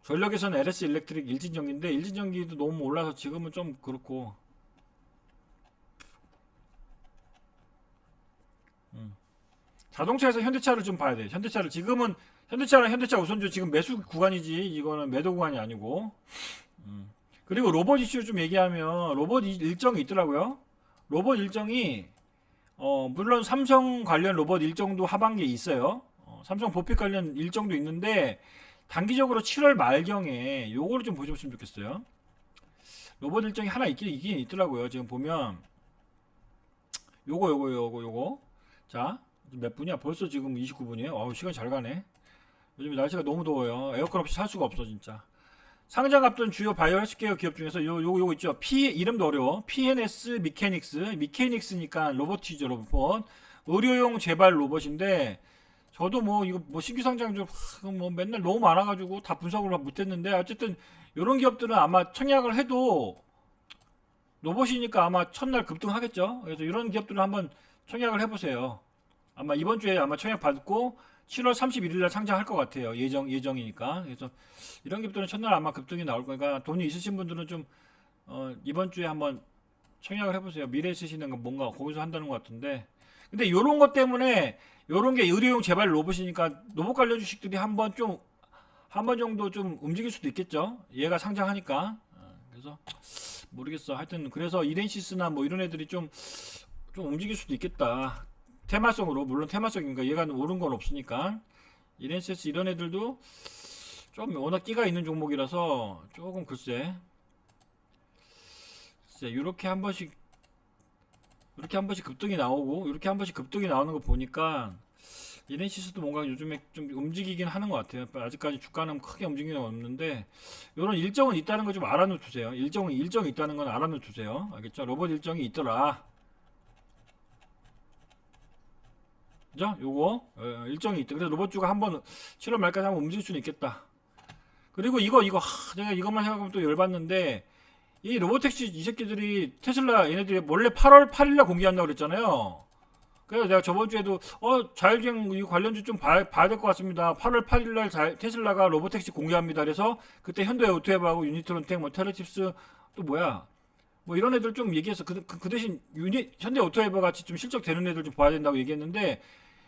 전력에서는 LS 일렉트릭 일진전기인데 일진전기도 너무 올라서 지금은 좀 그렇고. 자동차에서 현대차를 좀 봐야 돼. 현대차는 현대차 우선주 지금 매수 구간이지 이거는 매도 구간이 아니고. 그리고 로봇 이슈 좀 얘기하면 로봇 일정이 있더라고요. 로봇 일정이 물론 삼성 관련 로봇 일정도 하반기에 있어요. 삼성 보픽 관련 일정도 있는데 단기적으로 7월 말경에 요거를 좀 보셨으면 좋겠어요. 로봇 일정이 하나 있긴 있더라고요. 지금 보면 요거 자, 몇 분이야? 벌써 지금 29분이에요. 어우, 시간 잘 가네. 요즘 날씨가 너무 더워요. 에어컨 없이 살 수가 없어 진짜. 상장 앞둔 주요 바이오 헬스케어 기업 중에서 요거 있죠. 이름도 어려워. PNS 미케닉스니까 로봇이죠, 로봇. 의료용 재발 로봇인데 저도 이거 신규 상장 좀 맨날 너무 많아가지고 다 분석을 못했는데 어쨌든 이런 기업들은 아마 청약을 해도 로봇이니까 아마 첫날 급등하겠죠. 그래서 이런 기업들은 한번 청약을 해보세요. 아마 이번 주에 아마 청약 받고 7월 31일 날 상장할 것 같아요. 예정이니까. 그래서 이런 기업들은 첫날 아마 급등이 나올 거니까 돈이 있으신 분들은 좀 이번 주에 한번 청약을 해보세요. 미래 쓰시는 거 뭔가 거기서 한다는 것 같은데. 근데 요런 것 때문에 요런 게 의료용 재발 로봇이니까 로봇 관련 주식들이 한 번 정도 좀 움직일 수도 있겠죠. 얘가 상장하니까. 그래서 모르겠어. 하여튼 그래서 이덴시스나 뭐 이런 애들이 좀 움직일 수도 있겠다. 테마성으로 물론 테마성인가 얘가 오른 건 없으니까 이덴시스 이런 애들도 좀 워낙 끼가 있는 종목이라서 조금 글쎄 이렇게 한 번씩 급등이 나오고 이렇게 한 번씩 급등이 나오는 거 보니까 이덴시스도 뭔가 요즘에 좀 움직이긴 하는 것 같아요. 아직까지 주가는 크게 움직이는 건 없는데 이런 일정은 있다는 거 좀 알아놓으세요. 일정이 있다는 건 알아놓으세요. 알겠죠? 로봇 일정이 있더라. 그죠? 요거 일정이 있다. 그래서 로봇주가 한번 7월 말까지 한번 움직일 수는 있겠다. 그리고 제가 이것만 생각하면 또 열받는데 이 로보택시 이 새끼들이 테슬라 얘네들이 원래 8월 8일날 공개한다고 그랬잖아요. 그래서 내가 저번 주에도 자율주행 이 관련주 좀 봐야 될 것 같습니다. 8월 8일날 테슬라가 로보택시 공개합니다. 그래서 그때 현대 오토웨브하고 유니트론텍, 뭐 테레칩스 또 뭐야 뭐 이런 애들 좀 얘기해서 그 대신 현대 오토웨브 같이 좀 실적 되는 애들 좀 봐야 된다고 얘기했는데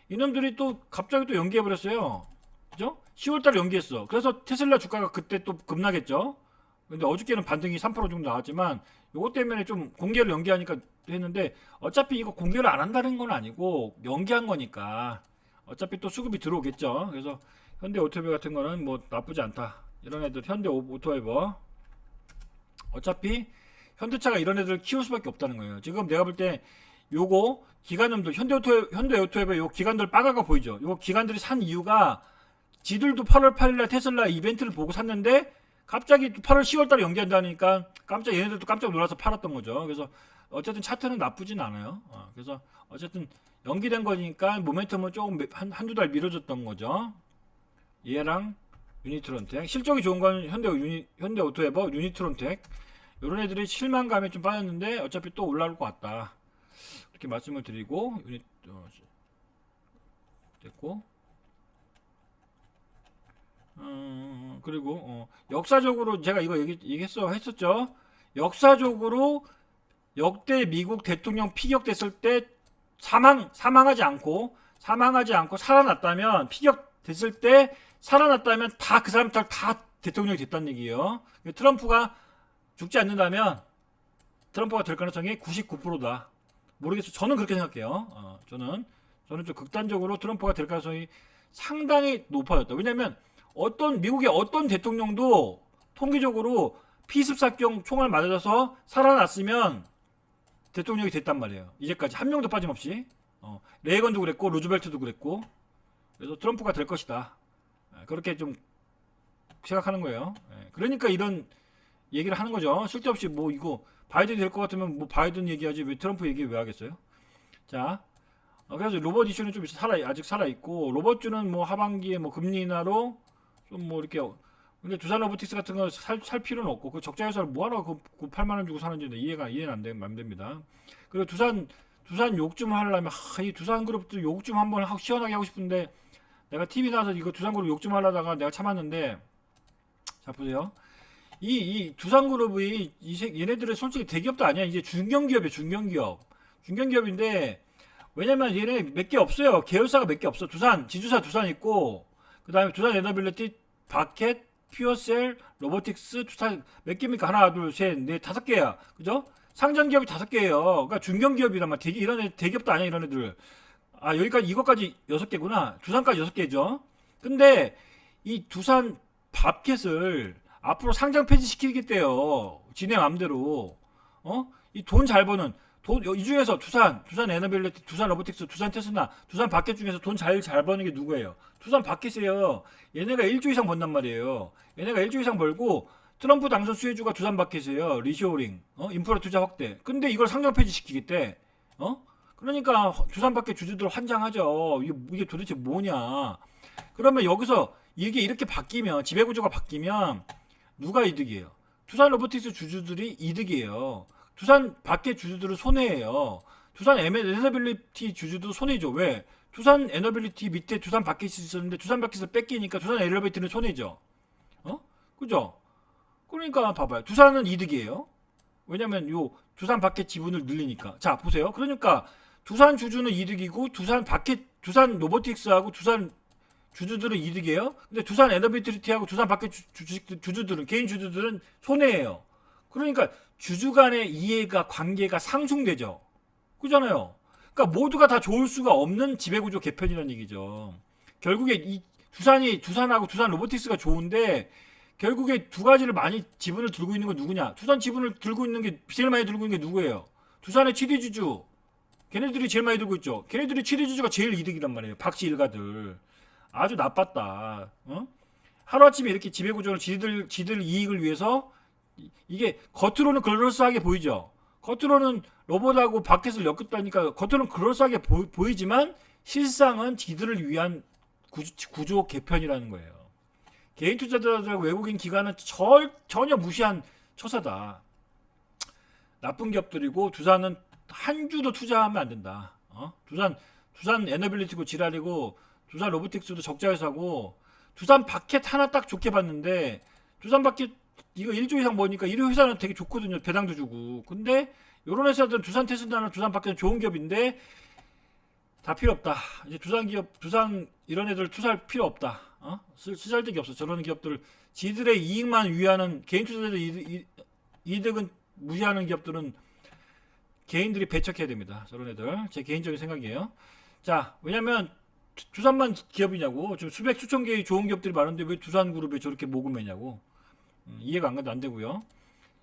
이놈들이 또 갑자기 또 연기해 버렸어요. 그죠? 10월달 연기했어. 그래서 테슬라 주가가 그때 또 급나겠죠. 근데 어저께는 반등이 3% 정도 나왔지만 요것 때문에 좀 공개를 연기하니까 했는데 어차피 이거 공개를 안 한다는 건 아니고 연기한 거니까 어차피 또 수급이 들어오겠죠. 그래서 현대 오토웨브 같은 거는 뭐 나쁘지 않다. 이런 애들 현대 오토웨브 어차피 현대차가 이런 애들을 키울 수밖에 없다는 거예요. 지금 내가 볼 때 요거 기관놈들 현대 오토웨브 요 기관들 빠가가 보이죠. 요 기관들이 산 이유가 지들도 8월 8일날 테슬라 이벤트를 보고 샀는데 갑자기 8월 10월달에 연기한다니까 얘네들도 깜짝 놀라서 팔았던 거죠. 그래서 어쨌든 차트는 나쁘진 않아요. 그래서 어쨌든 연기된 거니까 모멘텀은 조금 한두 달 미뤄졌던 거죠. 얘랑 유니트론텍 실적이 좋은 건 현대 오토웨버 유니트론텍 이런 애들이 실망감에 좀 빠졌는데 어차피 또 올라올 것 같다. 이렇게 말씀을 드리고 됐고 그리고 역사적으로 제가 이거 했었죠. 역사적으로 역대 미국 대통령 피격됐을 때 사망하지 않고 살아났다면 피격됐을 때 살아났다면 다 그 사람들 다 대통령이 됐다는 얘기예요. 트럼프가 죽지 않는다면 트럼프가 될 가능성이 99%다. 모르겠어요. 저는 그렇게 생각해요. 저는 좀 극단적으로 트럼프가 될 가능성이 상당히 높아졌다. 왜냐면 미국의 어떤 대통령도 통계적으로 피습사경 총알 맞아서 살아났으면 대통령이 됐단 말이에요. 이제까지 한 명도 빠짐없이. 레이건도 그랬고 루즈벨트도 그랬고. 그래서 트럼프가 될 것이다. 그렇게 좀 생각하는 거예요. 그러니까 이런 얘기를 하는 거죠. 쓸데없이 뭐 이거 바이든이 될 것 같으면 뭐 바이든 얘기하지 왜 트럼프 얘기 왜 하겠어요? 자, 그래서 로봇 이슈는 좀 아직 살아 있고 로봇주는 뭐 하반기에 뭐 금리 인하로 좀 뭐 이렇게 근데 두산 로보틱스 같은 거 살 필요는 없고 그 적자 회사를 뭐하러 그 8만 원 주고 사는지 이해는 안 됩니다. 그리고 두산 욕 좀 하려면 이 두산 그룹도 욕 좀 한번 시원하게 하고 싶은데 내가 TV 나와서 이거 두산 그룹 욕 좀 하려다가 내가 참았는데 자 보세요. 이 두산 그룹이 얘네들은 솔직히 대기업도 아니야. 이제 중견기업이야. 중견기업인데 왜냐면 얘네 몇 개 없어요. 계열사가 몇 개 없어. 지주사 두산 있고 그 다음에 두산 에너빌리티, 바켓, 퓨어셀, 로보틱스, 두산 몇 개입니까? 하나, 둘, 셋, 넷, 5개야. 그죠? 상장기업이 5개예요. 그러니까 중견기업이란 말. 이런 애 대기업도 아니야. 이런 애들. 이것까지 6개구나. 두산까지 6개죠. 근데 이 두산 바켓을 앞으로 상장 폐지시키겠대요. 지네 맘대로. 이 돈 잘 버는 이 중에서 두산 에너빌리티, 두산 로보틱스, 두산 테슬라, 두산 바켓 중에서 돈 잘 버는 게 누구예요? 두산 바켓이에요. 얘네가 1조 이상 번단 말이에요. 얘네가 1조 이상 벌고 트럼프 당선 수혜주가 두산 바켓이에요. 리쇼링, 인프라 투자 확대. 근데 이걸 상장 폐지시키겠대. 그러니까 두산 바켓 주주들 환장하죠. 이게 도대체 뭐냐? 그러면 여기서 이게 이렇게 바뀌면 지배구조가 바뀌면 누가 이득이에요? 두산 로보틱스 주주들이 이득이에요. 두산 바켓 주주들은 손해예요. 두산 에너빌리티 주주도 손해죠. 왜? 두산 에너빌리티 밑에 두산 바켓이 있었는데 두산 바켓을 뺏기니까 두산 에너빌리티는 손해죠. 그죠? 그러니까 봐봐요. 두산은 이득이에요. 왜냐면 요 두산 바켓 지분을 늘리니까. 자, 보세요. 그러니까 두산 주주는 이득이고 두산 로보틱스하고 두산 주주들은 이득이에요. 근데 두산 에너빌리티하고 두산 바켓 주주들은 개인 주주들은 손해예요. 그러니까 주주 간의 이해가 관계가 상충되죠. 그잖아요. 그러니까 모두가 다 좋을 수가 없는 지배구조 개편이라는 얘기죠. 결국에 이 두산하고 두산 로보틱스가 좋은데 결국에 두 가지를 많이 지분을 들고 있는 건 누구냐? 두산 지분을 들고 있는 게 제일 많이 들고 있는 게 누구예요? 두산의 최대 주주. 걔네들이 제일 많이 들고 있죠. 걔네들이 최대 주주가 제일 이득이란 말이에요. 박씨 일가들. 아주 나빴다. 하루아침에 이렇게 지배구조를 지들 이익을 위해서 이게 겉으로는 그럴싸하게 보이죠. 겉으로는 로봇하고 바켓을 엮었다니까 겉으로는 그럴싸하게 보이지만 실상은 지들을 위한 구조 개편이라는 거예요. 개인 투자자들하고 외국인 기관은 전혀 무시한 처사다. 나쁜 기업들이고 두산은 한 주도 투자하면 안 된다. 두산 에너빌리티고 지랄이고 두산 로보틱스도 적자 회사고 두산 바켓 하나 딱 좋게 봤는데 두산 바켓 이거 1조 이상 버니까 1위 회사는 되게 좋거든요. 배당도 주고. 근데 요런 회사들은 두산 테슬라나 두산 바켓은 좋은 기업인데 다 필요 없다. 이제 두산 이런 애들 투자할 필요 없다. 쓰잘데기 없어. 저런 기업들 지들의 이익만 위하는 개인 투자자들 이득은 무시하는 기업들은 개인들이 배척해야 됩니다. 저런 애들 제 개인적인 생각이에요. 자, 왜냐면 두산만 기업이냐고. 지금 수천 개의 좋은 기업들이 많은데 왜 두산그룹에 저렇게 목을 매냐고. 이해가 안 되고요.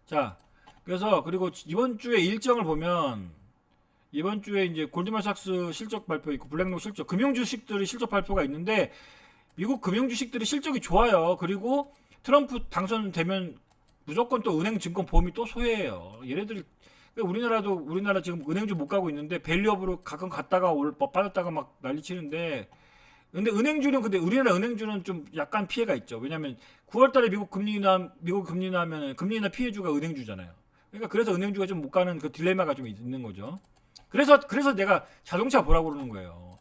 자, 그리고 이번 주에 일정을 보면 이번 주에 이제 골드만삭스 실적 발표 있고 블랙록 실적, 금융 주식들이 실적 발표가 있는데 미국 금융 주식들이 실적이 좋아요. 그리고 트럼프 당선되면 무조건 또 은행, 증권, 보험이 또 소외해요. 얘네들 우리나라 지금 은행주 못 가고 있는데 밸류업으로 가끔 갔다가 빠졌다가 막 난리치는데 근데 우리나라 은행주는 좀 약간 피해가 있죠. 왜냐하면 9월달에 미국 금리 나면 금리 나 피해주가 은행주잖아요. 그러니까 그래서 은행주가 좀 못 가는 그 딜레마가 좀 있는 거죠. 그래서 내가 자동차 보라고 그러는 거예요.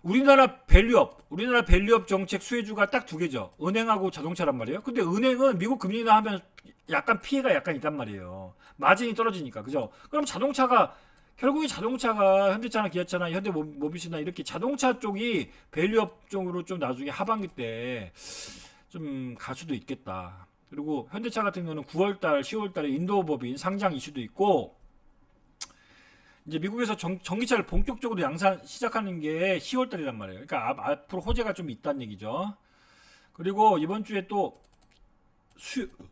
우리나라 밸류업 정책 수혜주가 딱 두 개죠. 은행하고 자동차란 말이에요. 근데 은행은 미국 금리 인하 하면 약간 피해가 약간 있단 말이에요. 마진이 떨어지니까. 그죠? 그럼 결국에 자동차가 현대차나 기아차나 현대모비스나 이렇게 자동차 쪽이 밸류업 쪽으로 좀 나중에 하반기 때 좀 갈 수도 있겠다. 그리고 현대차 같은 경우는 9월달, 10월달에 인도법인 상장 이슈도 있고 이제 미국에서 전기차를 본격적으로 양산 시작하는 게 10월달이란 말이에요. 그러니까 앞으로 호재가 좀 있다는 얘기죠. 그리고 이번 주에 또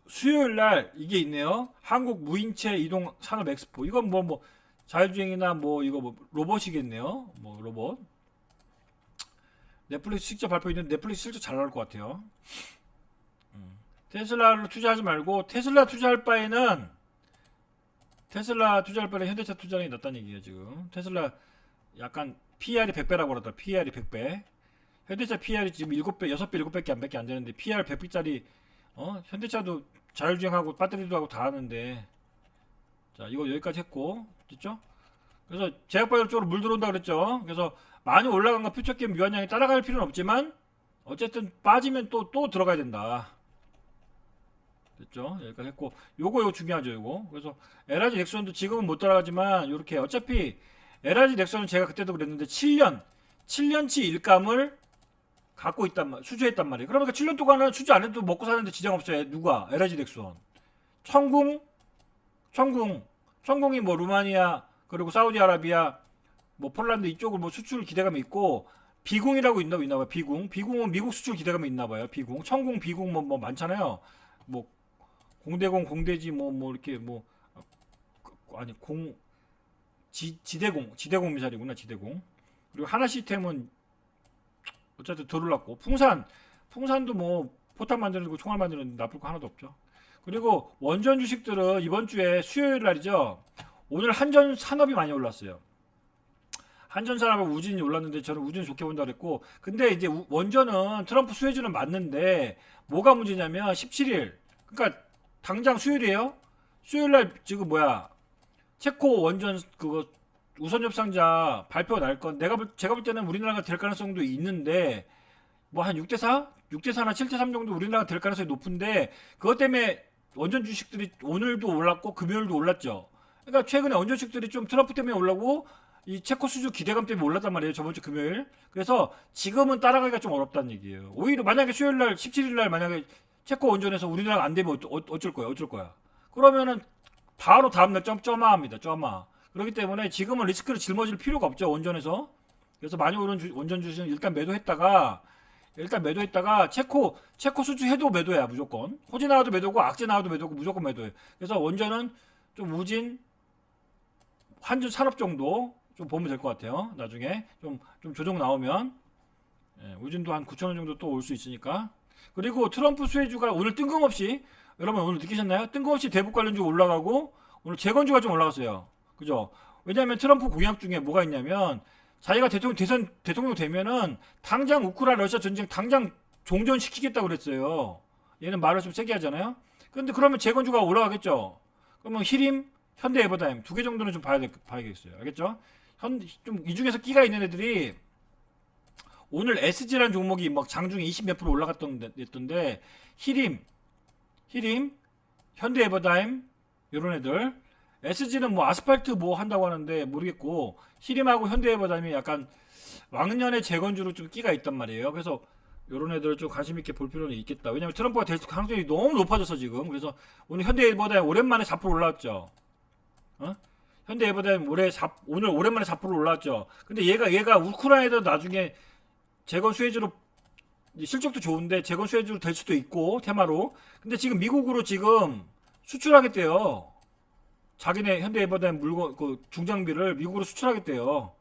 수요일 날 이게 있네요. 한국 무인체 이동 산업 엑스포. 이건 뭐 자율주행이나 이거 로봇이겠네요. 로봇. 넷플릭스 실적 발표 있는데 넷플릭스 실적 잘 나올 것 같아요. 테슬라로 투자하지 말고 테슬라 투자할 바에는 현대차 투자하는 게 낫다는 얘기예요. 지금 테슬라 약간 PR이 100배라고 그러더라. PR이 100배. 현대차 PR이 지금 7배, 6배, 7배밖에 안 되는데 PR 100배짜리 현대차도 자율주행하고 배터리도 하고 다 하는데 자, 이거 여기까지 했고 됐죠? 그래서 제약바이오 쪽으로 물 들어온다 그랬죠. 그래서 많이 올라간 거 퓨처게임 유한양이 따라갈 필요는 없지만 어쨌든 빠지면 또 들어가야 된다. 됐죠? 여기까지 했고 요거 중요하죠. 요거. 그래서 LG 넥슨도 지금은 못 따라가지만 요렇게 어차피 LG 넥슨은 제가 그때도 그랬는데 7년치 일감을 갖고 수주했단 말이에요. 그러니까 7년 동안은 수주 안 해도 먹고 사는데 지장 없어요. 누가? LG 넥슨. 천궁이 루마니아 그리고 사우디아라비아 폴란드 이쪽을 수출 기대감이 있고 비궁이라고 있나 봐요. 비궁은 미국 수출 기대감이 있나 봐요. 천궁 비궁 많잖아요. 공대공 공대지 이렇게 아니 지대공 미사일이구나. 지대공. 그리고 하나시스템은 어쨌든 들어올랐고 풍산도 포탄 만드는 거 총알 만드는 나쁠 거 하나도 없죠. 그리고 원전 주식들은 이번 주에 수요일 날이죠. 오늘 한전 산업이 많이 올랐어요. 한전 산업은 우진이 올랐는데 저는 우진이 좋게 본다 그랬고 근데 이제 원전은 트럼프 수혜주는 맞는데 뭐가 문제냐면 17일 그러니까 당장 수요일이에요. 수요일 날 지금 체코 원전 그거 우선 협상자 발표가 날 건 제가 볼 때는 우리나라가 될 가능성도 있는데 뭐 한 6대4? 6대4나 7대3 정도 우리나라가 될 가능성이 높은데 그것 때문에 원전 주식들이 오늘도 올랐고 금요일도 올랐죠. 그러니까 최근에 원전 주식들이 좀 트럼프 때문에 올라고 이 체코 수주 기대감 때문에 올랐단 말이에요. 저번 주 금요일. 그래서 지금은 따라가기가 좀 어렵다는 얘기예요. 오히려 만약에 수요일 날 17일 날 만약에 체코 원전에서 우리나라가 안 되면 어쩔 거야? 어쩔 거야? 그러면은 바로 다음 날 점화합니다. 점화. 그렇기 때문에 지금은 리스크를 짊어질 필요가 없죠. 원전에서. 그래서 많이 오른 원전 주식은 일단 매도했다가 체코 수주 해도 매도야 무조건. 호지 나와도 매도고 악재 나와도 매도고 무조건 매도해. 그래서 원전은 좀 우진 한전 산업 정도 좀 보면 될 것 같아요. 나중에 좀 조정 나오면 우진도 한 9,000원 정도 또 올 수 있으니까. 그리고 트럼프 수혜주가 오늘 뜬금없이 여러분 오늘 느끼셨나요? 뜬금없이 대북 관련주 올라가고 오늘 재건주가 좀 올라갔어요. 그죠? 왜냐하면 트럼프 공약 중에 뭐가 있냐면 자기가 대통령 되면은 당장 우크라이나 러시아 전쟁 당장 종전시키겠다고 그랬어요. 얘는 말을 좀 세게 하잖아요. 그런데 그러면 재건주가 올라가겠죠. 그러면 히림, 현대 에버다임 두 개 정도는 좀 봐야겠어요. 알겠죠? 좀 이 중에서 끼가 있는 애들이 오늘 SG라는 종목이 막 장중에 20 몇 프로 올라갔던데 히림, 현대 에버다임 이런 애들 SG는 뭐 아스팔트 뭐 한다고 하는데 모르겠고 히림하고 현대 에버다임이 약간 왕년의 재건주로 좀 끼가 있단 말이에요. 그래서 이런 애들 좀 관심 있게 볼 필요는 있겠다. 왜냐면 트럼프가 될 가능성이 너무 높아져서 지금. 그래서 오늘 현대 에버다임 오랜만에 4% 올라왔죠. 어? 현대 에버다임 오늘 오랜만에 4% 올라왔죠. 근데 얘가 우크라이나도 나중에 재건 수혜주로 실적도 좋은데 재건 수혜주로 될 수도 있고 테마로. 근데 지금 미국으로 지금 수출하겠대요. 자기네 현대 에버다임 물건 그 중장비를 미국으로 수출하겠대요.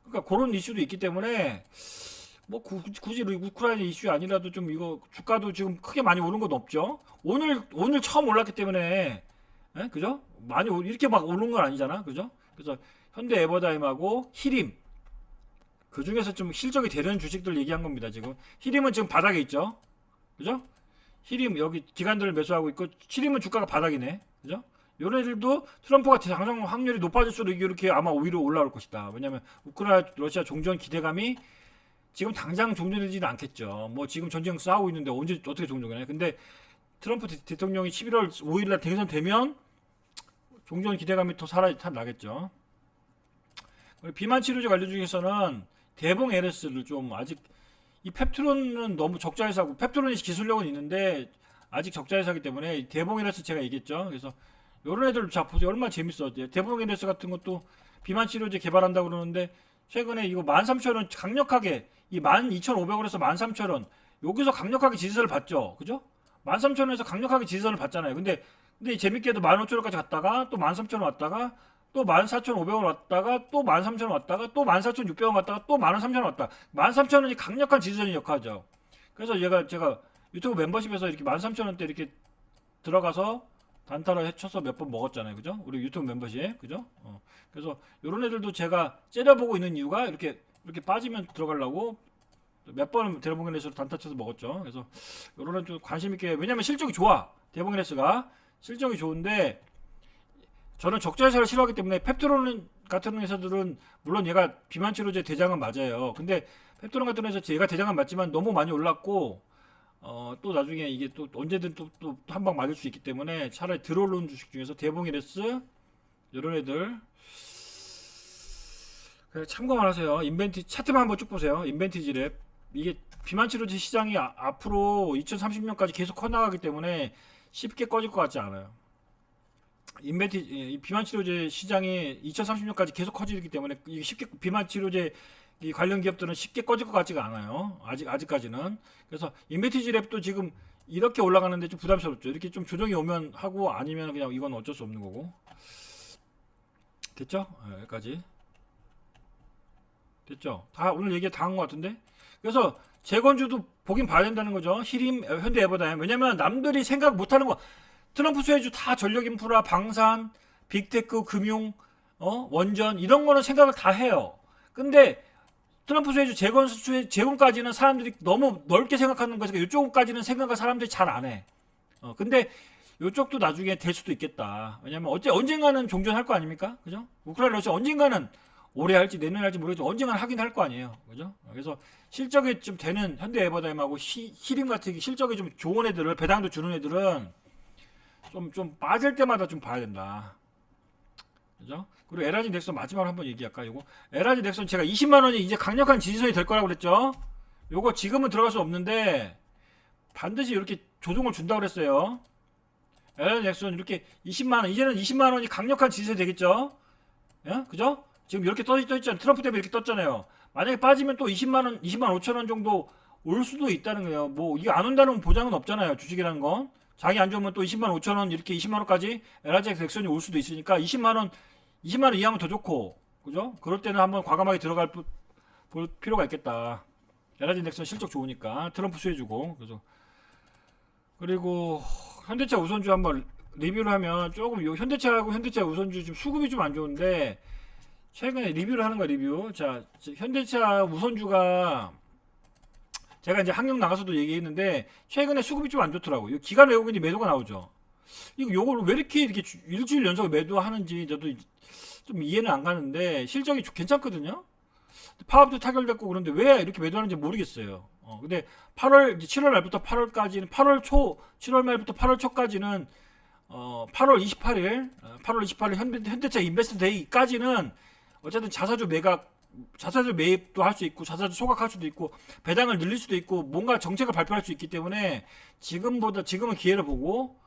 그러니까 그런 이슈도 있기 때문에 뭐 굳이 우크라이나 이슈 아니라도 좀 이거 주가도 지금 크게 많이 오른 건 없죠. 오늘 처음 올랐기 때문에 그죠? 많이 이렇게 막 오른 건 아니잖아. 그죠? 그래서 현대 에버다임하고 히림 그 중에서 좀 실적이 되는 주식들 얘기한 겁니다. 지금 히림은 지금 바닥에 있죠. 그죠? 히림 여기 기관들을 매수하고 있고 히림은 주가가 바닥이네. 그죠? 요런 애들도 트럼프가 당장 확률이 높아질수록 이렇게 아마 오히려 올라올 것이다. 왜냐면 우크라이나 러시아 종전 기대감이 지금 당장 종전되지는 않겠죠. 뭐 지금 전쟁 싸우고 있는데 언제 어떻게 종전해? 근데 트럼프 대통령이 11월 5일날 당선되면 종전 기대감이 더 나겠죠. 비만 치료제 관련 중에서는 대봉 LS를 좀 아직 이 펩트론은 너무 적자에서 하고 펩트론이 기술력은 있는데 아직 저자에서 하기 때문에 대봉 LS 제가 얘기했죠. 그래서 요런 애들 자 보세요. 얼마나 재밌어. 대봉 LS 같은 것도 비만 치료제 개발한다고 그러는데 최근에 이거 13,000원 강력하게 이 12,500원에서 13,000원 여기서 강력하게 지지선을 받죠. 그죠? 13,000원에서 강력하게 지지선을 받잖아요. 근데 재밌게도 15,000원까지 갔다가 또 13,000원 왔다가 또 14,500원 왔다가 또 13,000원 왔다가 또 14,600원 왔다가 또 13,000원 왔다. 13,000원이 강력한 지지선이 역할하죠. 그래서 제가 유튜브 멤버십에서 이렇게 13,000원대 이렇게 들어가서 단타로 해쳐서 몇 번 먹었잖아요. 그죠? 우리 유튜브 멤버십. 그죠? 그래서 요런 애들도 제가 째려보고 있는 이유가 이렇게 빠지면 들어가려고 몇 번 대봉에레스로 단타 쳐서 먹었죠. 그래서 요런 애들 좀 관심 있게 왜냐면 실적이 좋아. 대봉에레스가 실적이 좋은데 저는 적자 회사를 싫어하기 때문에 펩트론 같은 회사들은 물론 얘가 비만 치료제 대장은 맞아요. 근데 펩트론 같은 회사 얘가 대장은 맞지만 너무 많이 올랐고 또 나중에 이게 또 언제든 또 한 방 맞을 수 있기 때문에 차라리 들어오는 주식 중에서 대봉이레스 이런 애들 참고만 하세요. 인벤티 차트만 한번 쭉 보세요. 인벤티지랩 이게 비만 치료제 시장이 앞으로 2030년까지 계속 커나가기 때문에 쉽게 꺼질 것 같지 않아요. 비만 치료제 시장이 2030년까지 계속 커지기 때문에 이게 쉽게 비만 치료제 이 관련 기업들은 쉽게 꺼질 것 같지가 않아요. 아직까지는. 그래서 인벤티지 랩도 지금 이렇게 올라가는데 좀 부담스럽죠. 이렇게 좀 조정이 오면 하고 아니면 그냥 이건 어쩔 수 없는 거고. 됐죠? 여기까지. 됐죠? 다 오늘 얘기 다 한 것 같은데. 그래서 재건주도 보긴 봐야 된다는 거죠. 히림, 현대 에버다임. 왜냐면 남들이 생각 못하는 거. 트럼프 수혜주 다 전력 인프라, 방산, 빅테크, 금융, 원전 이런 거는 생각을 다 해요. 근데 트럼프 수혜주 재건까지는 사람들이 너무 넓게 생각하는 거니까 이쪽까지는 생각을 사람들이 잘 안 해. 근데 이쪽도 나중에 될 수도 있겠다. 왜냐면 언젠가는 종전할 거 아닙니까? 그죠? 우크라이나 러시아 언젠가는 올해 할지 내년에 할지 모르겠지만 언젠간 하긴 할 거 아니에요. 그죠? 그래서 실적이 좀 되는 현대에버다임하고 히림 같은 실적이 좀 좋은 애들을 배당도 주는 애들은 좀 빠질 때마다 좀 봐야 된다. 그죠? 그리고 LG 넥슨 마지막으로 한번 얘기할까? 이거 LG 넥슨 제가 20만 원이 이제 강력한 지지선이 될 거라고 그랬죠? 요거 지금은 들어갈 수 없는데 반드시 이렇게 조정을 준다고 그랬어요. LG 넥슨 이렇게 20만 원 이제는 20만 원이 강력한 지지선이 되겠죠? 예? 그죠? 지금 이렇게 떠있잖아요. 트럼프 때문에 이렇게 떴잖아요. 만약에 빠지면 또 20만 원, 20만 5천 원 정도 올 수도 있다는 거예요. 뭐 이게 안 온다는 보장은 없잖아요. 주식이라는 건. 자기 안 좋으면 또 20만 5천 원 이렇게 20만 원까지 LG 넥슨이 올 수도 있으니까 20만 원 이하면 더 좋고. 그죠? 그럴 때는 한번 과감하게 볼 필요가 있겠다. LG 넥슨 실적 좋으니까 트럼프 수혜주고. 그리고 현대차 우선주 한번 리뷰를 하면 조금 요 현대차하고 현대차 우선주 지금 수급이 좀 안 좋은데 최근에 리뷰를 하는 거야 리뷰. 자 현대차 우선주가 제가 이제 학력 나가서도 얘기했는데 최근에 수급이 좀 안 좋더라고요. 기관 외국인이 매도가 나오죠. 요걸 왜 이렇게 일주일 연속 매도하는지 저도 좀 이해는 안 가는데 실적이 괜찮거든요. 파업도 타결됐고 그런데 왜 이렇게 매도하는지 모르겠어요. 근데 7월 말부터 8월까지는 7월 말부터 8월 초까지는 8월 28일 현대차 인베스트 데이까지는 어쨌든 자사주 매입도 할 수 있고 자사주 소각할 수도 있고 배당을 늘릴 수도 있고 뭔가 정책을 발표할 수 있기 때문에 지금은 기회를 보고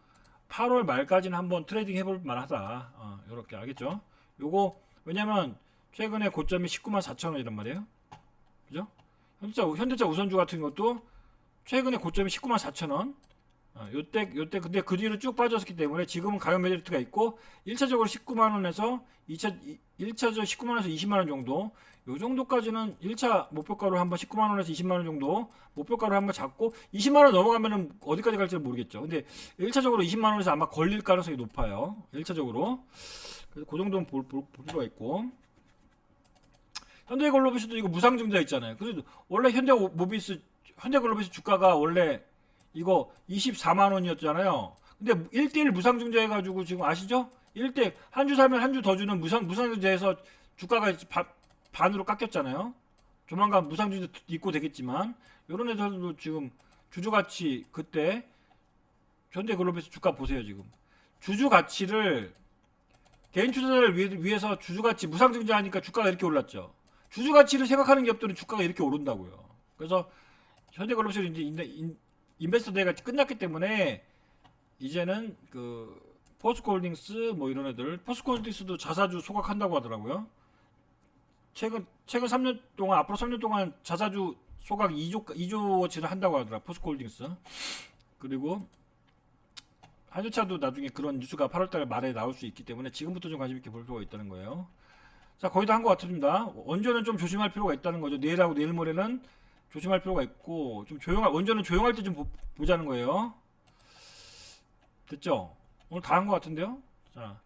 8월 말까지는 한번 트레이딩 해볼 만하다. 이렇게 알겠죠? 요거 왜냐면 최근에 고점이 19만 4천 원이란 말이에요. 그죠? 현대차 우선주 같은 것도 최근에 고점이 19만 4천 원. 요때 근데 그 뒤로 쭉 빠졌기 때문에 지금은 가격 메리트가 있고 1차적으로 19만 원에서 1차적 19만 원에서 20만 원 정도 요 정도까지는 1차 목표가로 한번 19만 원에서 20만 원 정도 목표가로 한번 잡고 20만 원 넘어가면은 어디까지 갈지는 모르겠죠. 근데 1차적으로 20만 원에서 아마 걸릴 가능성이 높아요. 1차적으로. 그래서 그 정도는 볼 필요가 있고. 현대글로비스도 이거 무상증자 있잖아요. 그래서 원래 현대글로비스 주가가 원래 이거 24만 원이었잖아요. 근데 1대1 무상증자 해가지고 지금 아시죠? 1대 한 주 사면 한 주 더 주는 무상증자해서 주가가 반으로 깎였잖아요. 조만간 무상증자 입고 되겠지만 이런 애들도 지금 주주가치 그때 현대글로비스 주가 보세요. 지금 주주가치를 개인 투자자를 위해서 주주가치 무상증자하니까 주가가 이렇게 올랐죠. 주주가치를 생각하는 기업들은 주가가 이렇게 오른다고요. 그래서 현대글로비스는 이제 인베스터 데이가 끝났기 때문에 이제는 그 포스코홀딩스 뭐 이런 애들 포스코홀딩스도 자사주 소각한다고 하더라고요. 최근 3년 동안 앞으로 3년 동안 자사주 소각 2조어치를 한다고 하더라. 포스코홀딩스. 그리고 한주차도 나중에 그런 뉴스가 8월달 말에 나올 수 있기 때문에 지금부터 좀 관심 있게 볼 필요가 있다는 거예요. 자 거의 다 한 것 같습니다. 원전은 좀 조심할 필요가 있다는 거죠. 내일하고 내일 모레는 조심할 필요가 있고 좀 원전은 조용할 때 좀 보자는 거예요. 됐죠? 오늘 다 한 것 같은데요? 자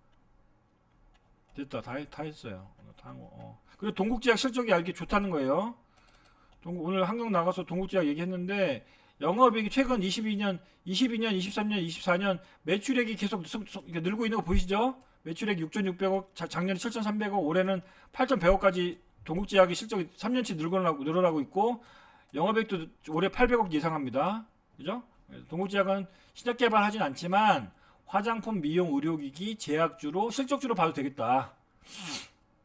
됐다. 다 했어요. 다 한 거. 그리고 동국제약 실적이 알기 좋다는 거예요. 오늘 한국 나가서 동국제약 얘기했는데 영업이익이 최근 22년, 23년, 24년 매출액이 계속 늘고 있는 거 보이시죠? 매출액 6,600억, 작년에 7,300억, 올해는 8,100억까지 동국제약이 실적이 3년치 늘어나고 있고 영업이익도 올해 800억 예상합니다. 그죠? 동국제약은 신약 개발하진 않지만 화장품, 미용, 의료기기, 제약주로 실적주로 봐도 되겠다.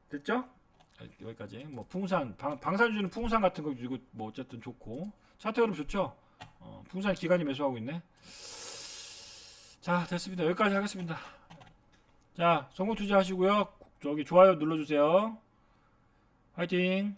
됐죠? 여기까지. 뭐 풍산, 방산주는 풍산 같은 거 주고 뭐 어쨌든 좋고 차트 흐름 좋죠? 풍산 기관이 매수하고 있네. 자 됐습니다. 여기까지 하겠습니다. 자 성공 투자하시고요. 저기 좋아요 눌러주세요. 화이팅.